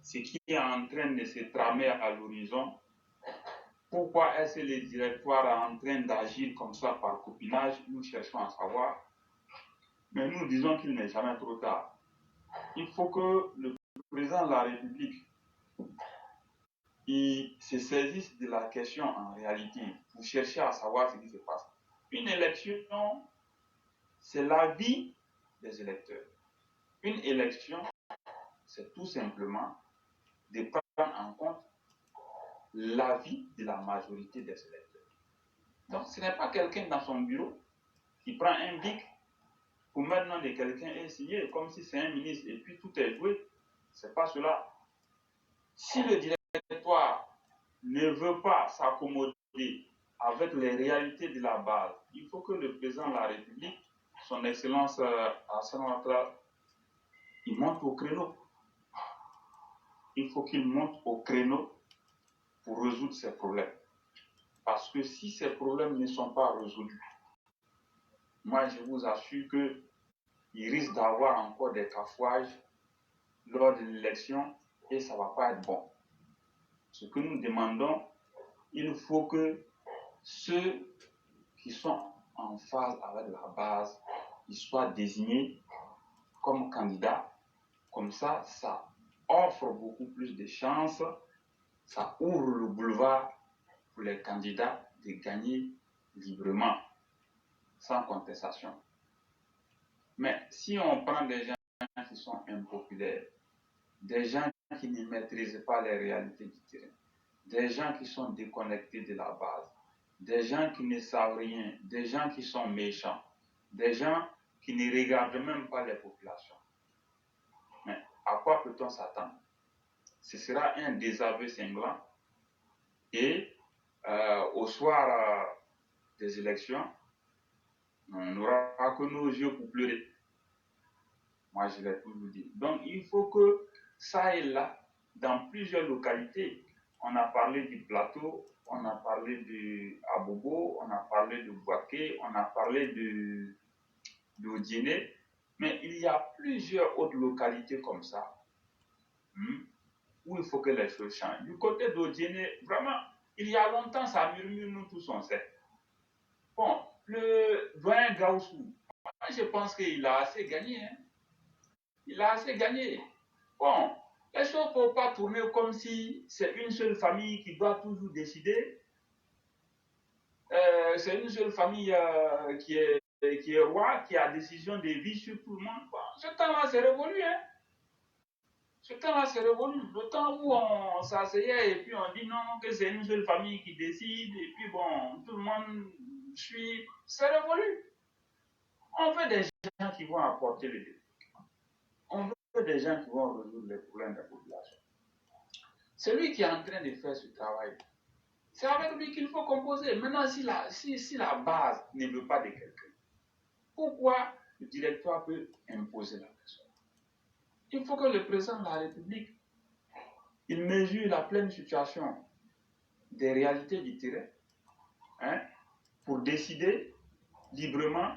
ce qui est en train de se tramer à l'horizon. Pourquoi est-ce que le directoire est en train d'agir comme ça par copinage? Nous cherchons à savoir. Mais nous disons qu'il n'est jamais trop tard. Il faut que le président de la République il se saisisse de la question en réalité pour chercher à savoir ce qui se passe. Une élection, c'est la vie des électeurs. Une élection, c'est tout simplement de prendre en compte l'avis de la majorité des électeurs. Donc, ce n'est pas quelqu'un dans son bureau qui prend un bic pour mettre le nom de quelqu'un et signer comme si c'est un ministre et puis tout est joué. C'est pas cela. Si le directoire ne veut pas s'accommoder avec les réalités de la base, il faut que le président de la République, son Excellence Alassane Ouattara, il monte au créneau. Il faut qu'il monte au créneau pour résoudre ces problèmes. Parce que si ces problèmes ne sont pas résolus, moi je vous assure qu'il risque d'avoir encore des cafouages lors de l'élection et ça ne va pas être bon. Ce que nous demandons, il faut que ceux qui sont en phase avec la base, ils soient désignés comme candidats. Comme ça, ça offre beaucoup plus de chances, ça ouvre le boulevard pour les candidats de gagner librement, sans contestation. Mais si on prend des gens qui sont impopulaires, des gens qui ne maîtrisent pas les réalités du terrain, des gens qui sont déconnectés de la base, des gens qui ne savent rien, des gens qui sont méchants, des gens qui ne regardent même pas les populations. Mais à quoi peut-on s'attendre? Ce sera un désaveu cinglant et au soir des élections, on n'aura que nos yeux pour pleurer. Moi, je l'ai toujours dit. Donc, il faut que ça et là, dans plusieurs localités, on a parlé du plateau, on a parlé de Abobo, on a parlé de Bouaké, on a parlé de Odiéné, mais il y a plusieurs autres localités comme ça où il faut que les choses changent. Du côté d'Odiéné, vraiment, il y a longtemps, ça murmure, nous tous on sait. Bon, le doyen Gaussou, moi, je pense qu'il a assez gagné. Hein. Il a assez gagné. Bon, les choses ne peuvent pas tourner comme si c'est une seule famille qui doit toujours décider. C'est une seule famille qui est roi, qui a décision de vie sur tout le monde. Bon, ce temps-là, c'est révolu. Hein? Ce temps-là, c'est révolu. Le temps où on s'asseyait et puis on dit non, que c'est une seule famille qui décide et puis bon, tout le monde suit, c'est révolu. On veut des gens qui vont apporter le développement. On veut des gens qui vont résoudre les problèmes de la population. Celui qui est en train de faire ce travail, c'est avec lui qu'il faut composer. Maintenant, si la base ne veut pas de quelqu'un, pourquoi le directoire peut imposer la personne? Il faut que le président de la République, il mesure la pleine situation des réalités du terrain pour décider librement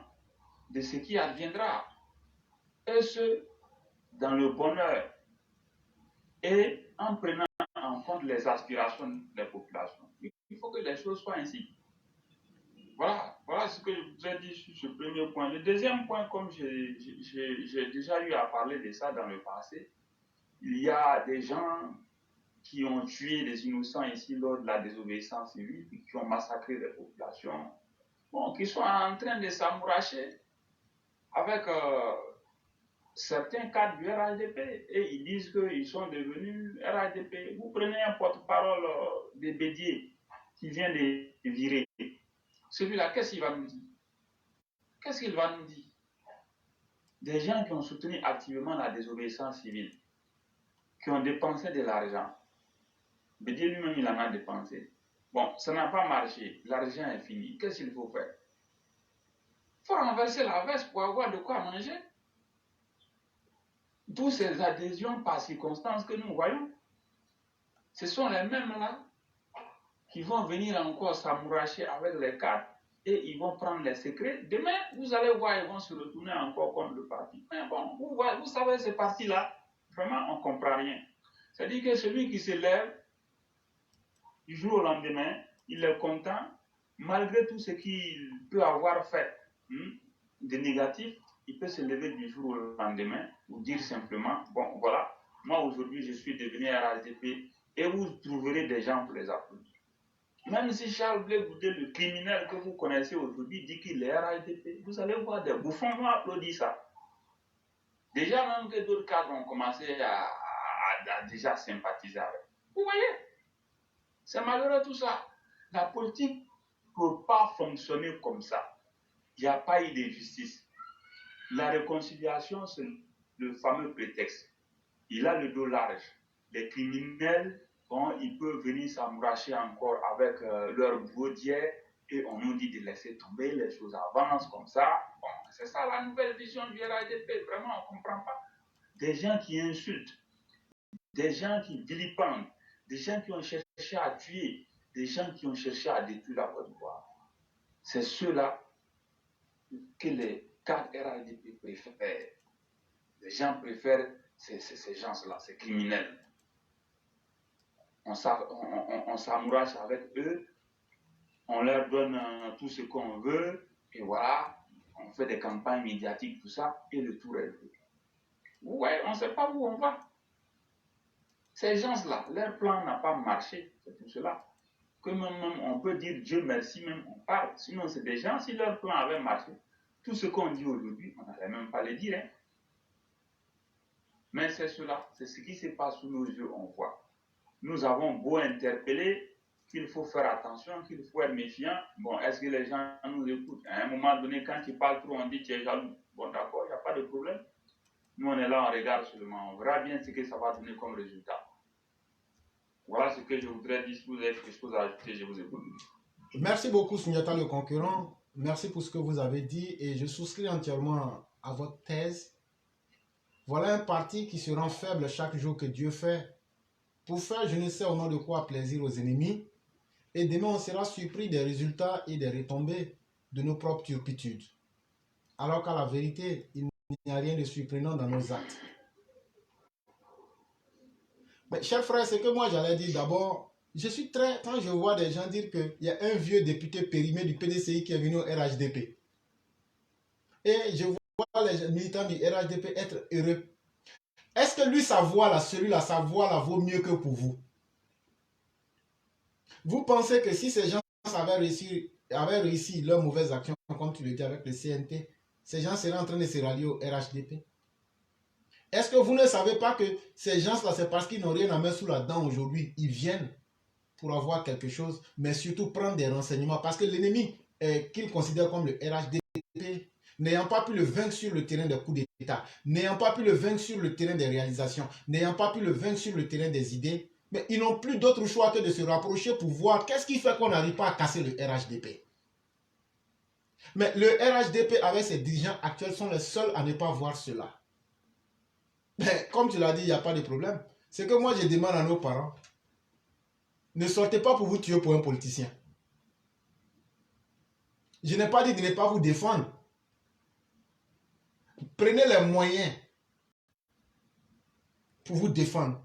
de ce qui adviendra. Et ce, dans le bonheur et en prenant en compte les aspirations des populations. Il faut que les choses soient ainsi. Voilà ce que je vous ai dit sur ce premier point. Le deuxième point, comme j'ai déjà eu à parler de ça dans le passé, il y a des gens qui ont tué des innocents ici lors de la désobéissance civile, qui ont massacré des populations, bon, qui sont en train de s'amouracher avec certains cadres du RHDP et ils disent qu'ils sont devenus RHDP. Vous prenez un porte-parole de Bédier qui vient de virer. Celui-là, qu'est-ce qu'il va nous dire? Qu'est-ce qu'il va nous dire? Des gens qui ont soutenu activement la désobéissance civile, qui ont dépensé de l'argent. Bédier lui-même, il en a dépensé. Bon, ça n'a pas marché. L'argent est fini. Qu'est-ce qu'il faut faire? Il faut renverser la veste pour avoir de quoi manger. Toutes ces adhésions par circonstances que nous voyons, ce sont les mêmes là qui vont venir encore s'amouracher avec les cartes et ils vont prendre les secrets. Demain, vous allez voir, ils vont se retourner encore contre le parti. Mais bon, vous savez, ces partis-là, vraiment, on ne comprend rien. C'est-à-dire que celui qui se lève du jour au lendemain, il est content, malgré tout ce qu'il peut avoir fait de négatif, il peut se lever du jour au lendemain ou dire simplement, bon, voilà, moi aujourd'hui, je suis devenu RHDP et vous trouverez des gens pour les applaudir. Même si Charles Blé Goudé, le criminel que vous connaissez aujourd'hui, dit qu'il est RHDP, vous allez voir des bouffons vont applaudir ça. Déjà même que d'autres cadres ont commencé à déjà sympathiser avec. Vous voyez, c'est malheureux tout ça. La politique ne peut pas fonctionner comme ça. Il n'y a pas eu de justice. La réconciliation, c'est le fameux prétexte. Il a le dos large. Les criminels, bon, ils peuvent venir s'amouracher encore avec leur bourreau d'hier et on nous dit de laisser tomber, les choses avancent comme ça. Bon, c'est ça la nouvelle vision du RHDP. Vraiment, on ne comprend pas. Des gens qui insultent, des gens qui vilipendent, des gens qui ont cherché à tuer, des gens qui ont cherché à détruire la Côte d'Ivoire. C'est ceux-là que les cadres RHDP préfèrent. Les gens préfèrent ces gens-là, ces criminels. On s'amourache avec eux, on leur donne tout ce qu'on veut, et voilà, on fait des campagnes médiatiques, tout ça, et le tour est joué. Ouais, on ne sait pas où on va. Ces gens-là, leur plan n'a pas marché, c'est pour cela que même on peut dire Dieu merci, même on parle. Sinon, c'est des gens, si leur plan avait marché, tout ce qu'on dit aujourd'hui, on n'allait même pas le dire. Hein. Mais c'est cela, c'est ce qui se passe sous nos yeux, on voit. Nous avons beau interpeller qu'il faut faire attention, qu'il faut être méfiant. Bon, est-ce que les gens nous écoutent? À un moment donné, quand tu parles trop, on dit tu es jaloux. Bon, d'accord, il n'y a pas de problème. Nous, on est là, on regarde seulement. On verra bien ce que ça va donner comme résultat. Voilà ce que je voudrais dire. Si vous avez quelque chose à ajouter, je vous écoute. Merci beaucoup, Sundiata le concurrent. Merci pour ce que vous avez dit et je souscris entièrement à votre thèse. Voilà un parti qui se rend faible chaque jour que Dieu fait pour faire je ne sais au nom de quoi plaisir aux ennemis. Et demain, on sera surpris des résultats et des retombées de nos propres turpitudes. Alors qu'à la vérité, il n'y a rien de surprenant dans nos actes. Mais chers frères, c'est que moi j'allais dire d'abord, je suis très, quand je vois des gens dire qu'il y a un vieux député périmé du PDCI qui est venu au RHDP. Et je vois les militants du RHDP être heureux. Est-ce que lui, sa voix là, celui-là, sa voix là vaut mieux que pour vous? Vous pensez que si ces gens avaient réussi leurs mauvaises actions, comme tu le dis avec le CNT, ces gens seraient en train de se rallier au RHDP? Est-ce que vous ne savez pas que ces gens-là, c'est parce qu'ils n'ont rien à mettre sous la dent aujourd'hui. Ils viennent pour avoir quelque chose, mais surtout prendre des renseignements. Parce que l'ennemi qu'ils considèrent comme le RHDP, n'ayant pas pu le vaincre sur le terrain des coups d'État, n'ayant pas pu le vaincre sur le terrain des réalisations, n'ayant pas pu le vaincre sur le terrain des idées, mais ils n'ont plus d'autre choix que de se rapprocher pour voir qu'est-ce qui fait qu'on n'arrive pas à casser le RHDP. Mais le RHDP avec ses dirigeants actuels sont les seuls à ne pas voir cela. Mais comme tu l'as dit, il n'y a pas de problème. C'est que moi, je demande à nos parents, ne sortez pas pour vous tuer pour un politicien. Je n'ai pas dit de ne pas vous défendre. Prenez les moyens pour vous défendre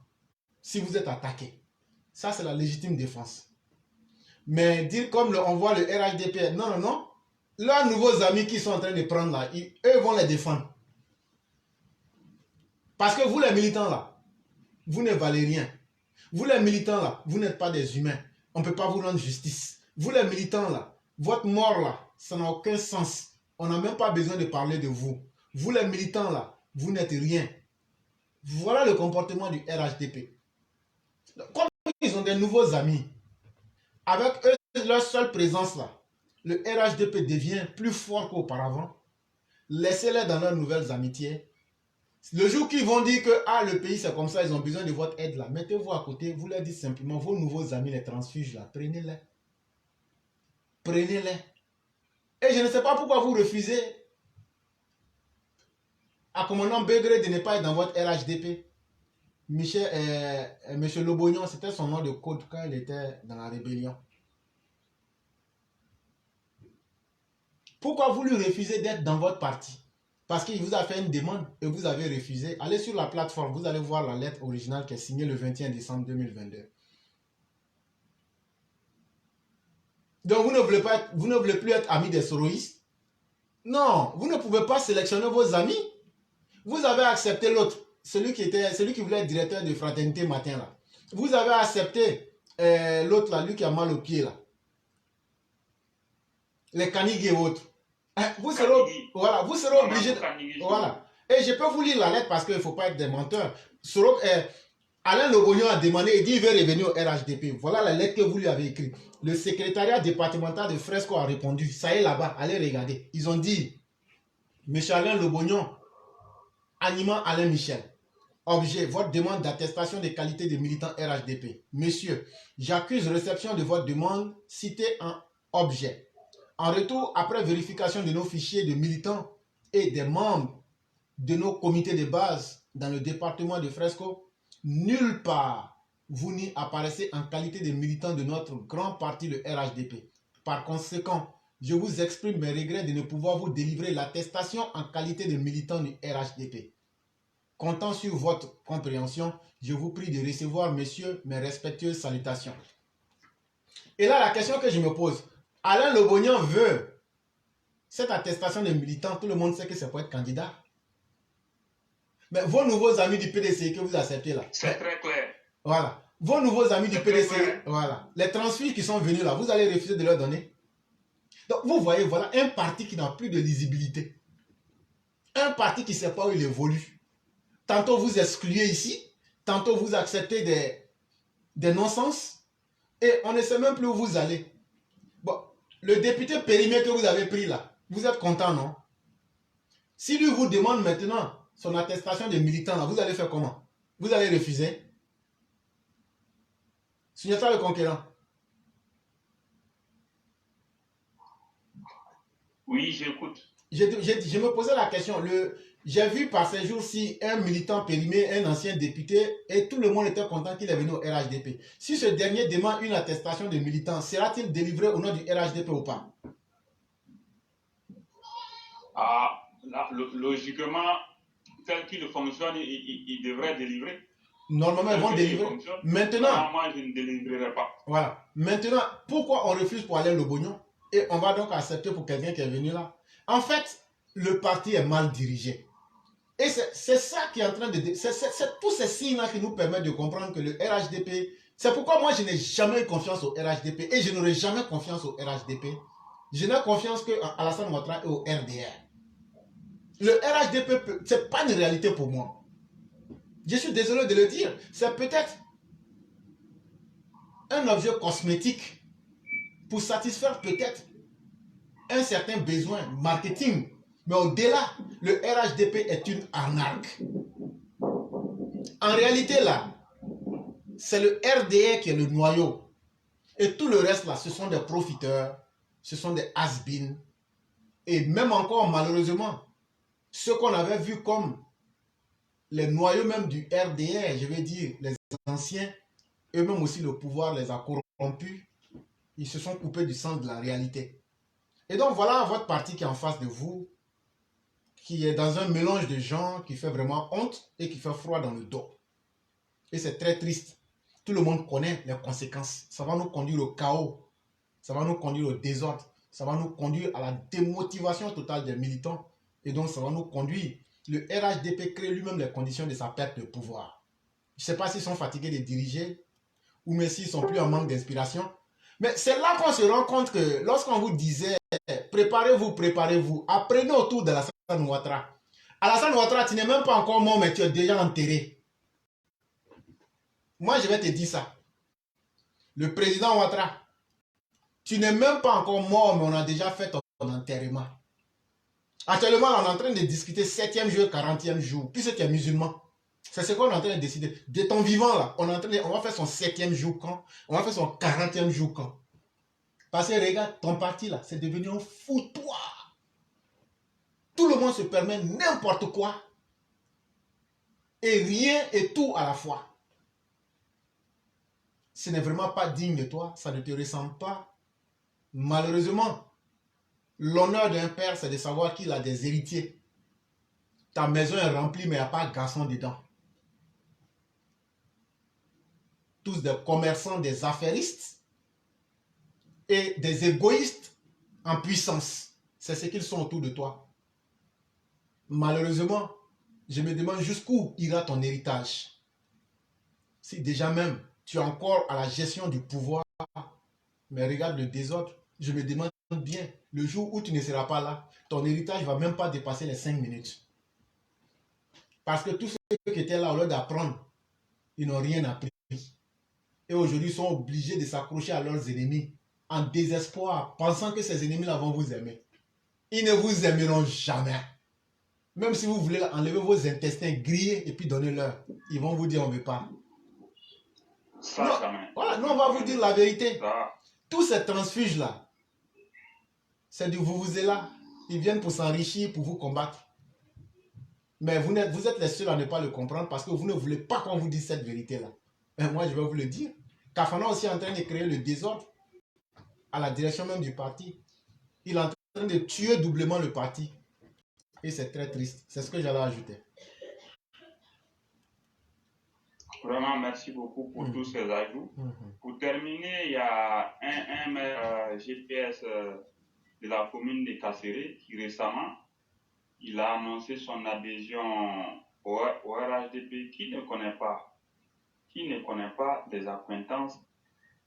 si vous êtes attaqué. Ça, c'est la légitime défense. Mais dire comme on voit le RHDP, non, non, non. Leurs nouveaux amis qui sont en train de prendre là, eux vont les défendre. Parce que vous les militants là, vous ne valez rien. Vous les militants là, vous n'êtes pas des humains. On ne peut pas vous rendre justice. Vous les militants là, votre mort là, ça n'a aucun sens. On n'a même pas besoin de parler de vous. Vous les militants là, vous n'êtes rien. Voilà le comportement du RHDP. Comme ils ont des nouveaux amis, avec eux, leur seule présence là, le RHDP devient plus fort qu'auparavant. Laissez-les dans leurs nouvelles amitiés. Le jour qu'ils vont dire que ah, le pays c'est comme ça, ils ont besoin de votre aide là, mettez-vous à côté, vous leur dites simplement, vos nouveaux amis, les transfuges là, prenez-les. prenez-les. Et je ne sais pas pourquoi vous refusez à commandant Begré de ne pas être dans votre RHDP. Monsieur Lobognon, c'était son nom de code quand il était dans la rébellion. Pourquoi vous lui refusez d'être dans votre parti? Parce qu'il vous a fait une demande et vous avez refusé. Allez sur la plateforme, vous allez voir la lettre originale qui est signée le 21 décembre 2022. Donc vous ne voulez plus être ami des soroïstes? Non, vous ne pouvez pas sélectionner vos amis. Vous avez accepté l'autre, celui qui voulait être directeur de Fraternité Matin là. Vous avez accepté l'autre là, lui qui a mal au pied là. Les Kanigui et autres. Vous serez obligé. Voilà. Et je peux vous lire la lettre parce qu'il ne faut pas être des menteurs. Alain Lobognon a demandé, il dit il veut revenir au RHDP. Voilà la lettre que vous lui avez écrite. Le secrétariat départemental de Fresco a répondu. Ça y est là-bas, allez regarder. Ils ont dit, M. Alain Lobognon, animant Alain Michel. Objet, votre demande d'attestation de qualité de militant RHDP. Monsieur, j'accuse réception de votre demande citée en objet. En retour, après vérification de nos fichiers de militants et des membres de nos comités de base dans le département de Fresco, nulle part vous n'y apparaissez en qualité de militant de notre grand parti, le RHDP. Par conséquent, je vous exprime mes regrets de ne pouvoir vous délivrer l'attestation en qualité de militant du RHDP. Comptant sur votre compréhension, je vous prie de recevoir, messieurs, mes respectueuses salutations. Et là, la question que je me pose, Alain Lobognon veut cette attestation de militant, tout le monde sait que c'est pour être candidat. Mais vos nouveaux amis du PDC que vous acceptez là. C'est très clair. Voilà. Vos nouveaux amis du PDC, voilà. Les transfuges qui sont venus là, vous allez refuser de leur donner. Donc vous voyez, voilà un parti qui n'a plus de lisibilité. Un parti qui ne sait pas où il évolue. Tantôt vous excluez ici, tantôt vous acceptez des non-sens et on ne sait même plus où vous allez. Bon, le député périmé que vous avez pris là, vous êtes content, non? Si lui vous demande maintenant son attestation de militant, là, vous allez faire comment? Vous allez refuser? Signataire le conquérant. Oui, j'écoute. Je me posais la question. J'ai vu par ces jours-ci un militant périmé, un ancien député, et tout le monde était content qu'il est venu au RHDP. Si ce dernier demande une attestation de militant, sera-t-il délivré au nom du RHDP ou pas? Ah, là, logiquement, tel qu'il fonctionne, il devrait délivrer. Normalement, ils vont délivrer. Maintenant, moi, je ne délivrerai pas. Voilà. Maintenant, pourquoi on refuse pour Alain Lobognon et on va donc accepter pour quelqu'un qui est venu là? En fait, le parti est mal dirigé. Et c'est ça qui est en train de... C'est tous ces signes-là qui nous permettent de comprendre que le RHDP... C'est pourquoi moi, je n'ai jamais eu confiance au RHDP et je n'aurai jamais confiance au RHDP. Je n'ai confiance qu'à Alassane Ouattara et au RDR. Le RHDP, ce n'est pas une réalité pour moi. Je suis désolé de le dire. C'est peut-être un objet cosmétique pour satisfaire peut-être un certain besoin marketing. Mais au-delà, le RHDP est une arnaque. En réalité, là, c'est le RDR qui est le noyau. Et tout le reste, là, ce sont des profiteurs, ce sont des has-been. Et même encore, malheureusement, ceux qu'on avait vus comme les noyaux même du RDR, je vais dire, les anciens, eux-mêmes aussi, le pouvoir les a corrompus. Ils se sont coupés du sens de la réalité. Et donc, voilà votre parti qui est en face de vous, qui est dans un mélange de gens qui fait vraiment honte et qui fait froid dans le dos. Et c'est très triste. Tout le monde connaît les conséquences. Ça va nous conduire au chaos. Ça va nous conduire au désordre. Ça va nous conduire à la démotivation totale des militants. Et donc, ça va nous conduire. Le RHDP crée lui-même les conditions de sa perte de pouvoir. Je ne sais pas s'ils sont fatigués de diriger ou même s'ils sont plus en manque d'inspiration. Mais c'est là qu'on se rend compte que lorsqu'on vous disait préparez-vous, préparez-vous, apprenez autour de Alassane Ouattara. Alassane Ouattara, tu n'es même pas encore mort, mais tu es déjà enterré. Moi, je vais te dire ça. Le président Ouattara, tu n'es même pas encore mort, mais on a déjà fait ton enterrement. Actuellement, on est en train de discuter 7e jour, 40e jour. Puisque tu es musulman, c'est ce qu'on est en train de décider. De ton vivant, là, on va faire son 7e jour quand? On va faire son 40e jour quand? Parce que regarde, ton parti là, c'est devenu un foutoir. Tout le monde se permet n'importe quoi. Et rien et tout à la fois. Ce n'est vraiment pas digne de toi, ça ne te ressemble pas. Malheureusement, l'honneur d'un père, c'est de savoir qu'il a des héritiers. Ta maison est remplie, mais il n'y a pas de garçon dedans. Tous des commerçants, des affairistes et des égoïstes en puissance. C'est ce qu'ils sont autour de toi. Malheureusement, je me demande jusqu'où ira ton héritage. Si déjà même tu es encore à la gestion du pouvoir, mais regarde le désordre, je me demande bien, le jour où tu ne seras pas là, ton héritage ne va même pas dépasser les 5 minutes. Parce que tous ceux qui étaient là, au lieu d'apprendre, ils n'ont rien appris. Et aujourd'hui, ils sont obligés de s'accrocher à leurs ennemis, en désespoir, pensant que ces ennemis-là vont vous aimer. Ils ne vous aimeront jamais. Même si vous voulez enlever vos intestins, griller et puis donner-leur, ils vont vous dire on ne veut pas. Ça, Non, jamais. voilà, nous on va vous dire la vérité. Ça, Tous ces transfuges-là, c'est du vous-vous-là. Ils viennent pour s'enrichir, pour vous combattre. Mais vous êtes les seuls à ne pas le comprendre parce que vous ne voulez pas qu'on vous dise cette vérité-là. Mais moi, je vais vous le dire. Kafana aussi est en train de créer le désordre à la direction même du parti. Il est en train de tuer doublement le parti. Et c'est très triste. C'est ce que j'allais ajouter. vraiment, merci beaucoup pour tous ces ajouts. Pour terminer, il y a un maire GPS de la commune de Kasséré qui récemment, il a annoncé son adhésion au RHDP. Qui ne connaît pas des acquaintances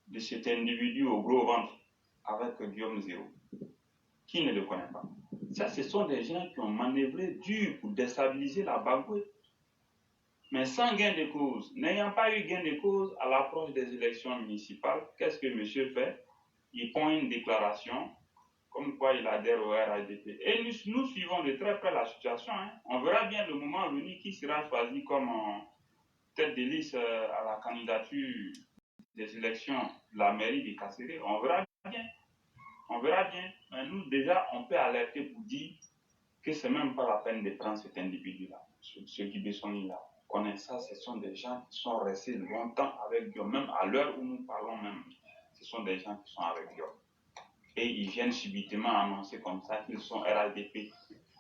de cet individu au gros ventre avec Guillaume Zéro? Qui ne le connaît pas? Ça, ce sont des gens qui ont manœuvré dur pour déstabiliser la Bagoué. Mais sans gain de cause, n'ayant pas eu gain de cause à l'approche des élections municipales, qu'est-ce que monsieur fait? Il prend une déclaration comme quoi il adhère au RHDP. Et nous suivons de très près la situation. Hein. On verra bien le moment venu qui sera choisi comme tête de liste à la candidature des élections de la mairie de Kasséré. On verra bien. On verra bien. Mais nous, déjà, on peut alerter pour dire que ce n'est même pas la peine de prendre cet individu-là, ce Guy Bessoni-là. Connaît ça, ce sont des gens qui sont restés longtemps avec Guillaume, même à l'heure où nous parlons même, ce sont des gens qui sont avec Guillaume. Et ils viennent subitement annoncer comme ça qu'ils sont RHDP,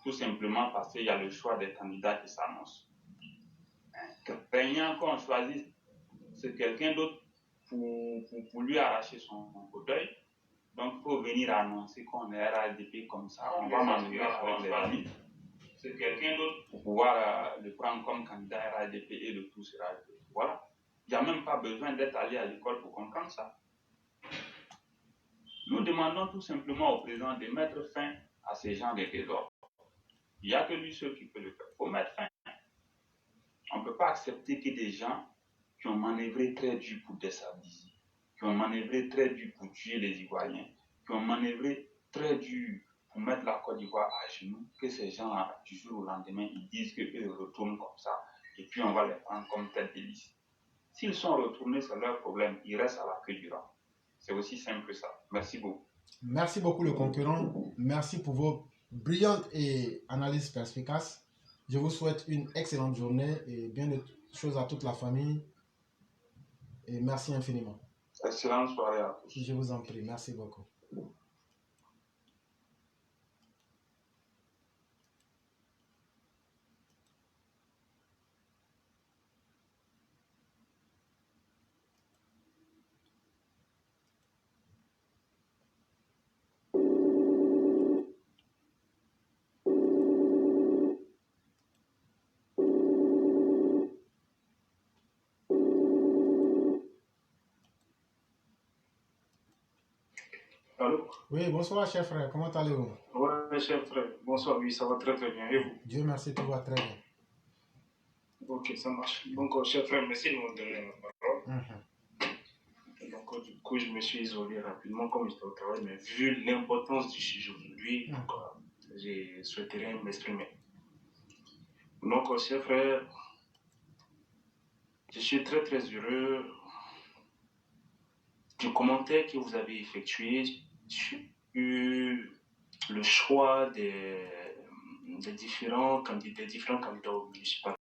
tout simplement parce qu'il y a le choix des candidats qui s'annoncent. Craignant qu'on choisisse quelqu'un d'autre pour lui arracher son fauteuil, donc il faut venir annoncer qu'on est RHDP comme ça, on va m'amener avec les amis. C'est quelqu'un d'autre pour pouvoir le prendre comme candidat RHDP et le tout sera. Voilà. Il n'y a même pas besoin d'être allé à l'école pour comprendre ça. Nous demandons tout simplement au président de mettre fin à ces gens de désordre. Il n'y a que lui seul qui peut le faire. Il faut mettre fin. On ne peut pas accepter que des gens qui ont manœuvré très dur pour déstabiliser, qui ont manœuvré très dur pour tuer les Ivoiriens, qui ont manœuvré très dur pour mettre la Côte d'Ivoire à genoux, que ces gens-là, du jour au lendemain, ils disent qu'eux retournent comme ça, et puis on va les prendre comme tête de liste. S'ils sont retournés, c'est leur problème, ils restent à la queue du rang. C'est aussi simple que ça. Merci beaucoup. Merci beaucoup le concurrent. Merci pour vos brillantes et analyses perspicaces. Je vous souhaite une excellente journée et bien de choses à toute la famille. Et merci infiniment. Excellente soirée à tous. Je vous en prie. Merci beaucoup. Allô? Oui, bonsoir, cher frère. Comment allez-vous? Oui, cher frère. Bonsoir, oui, ça va très très bien. Et vous? Dieu merci, tout va très bien. Ok, ça marche. Donc, cher frère, merci de me donner la parole. Donc, du coup, je me suis isolé rapidement comme j'étais au travail, mais vu l'importance du sujet aujourd'hui, j'ai souhaité m'exprimer. Donc, cher frère, je suis très très heureux du commentaire que vous avez effectué le choix des différents candidats aux municipales.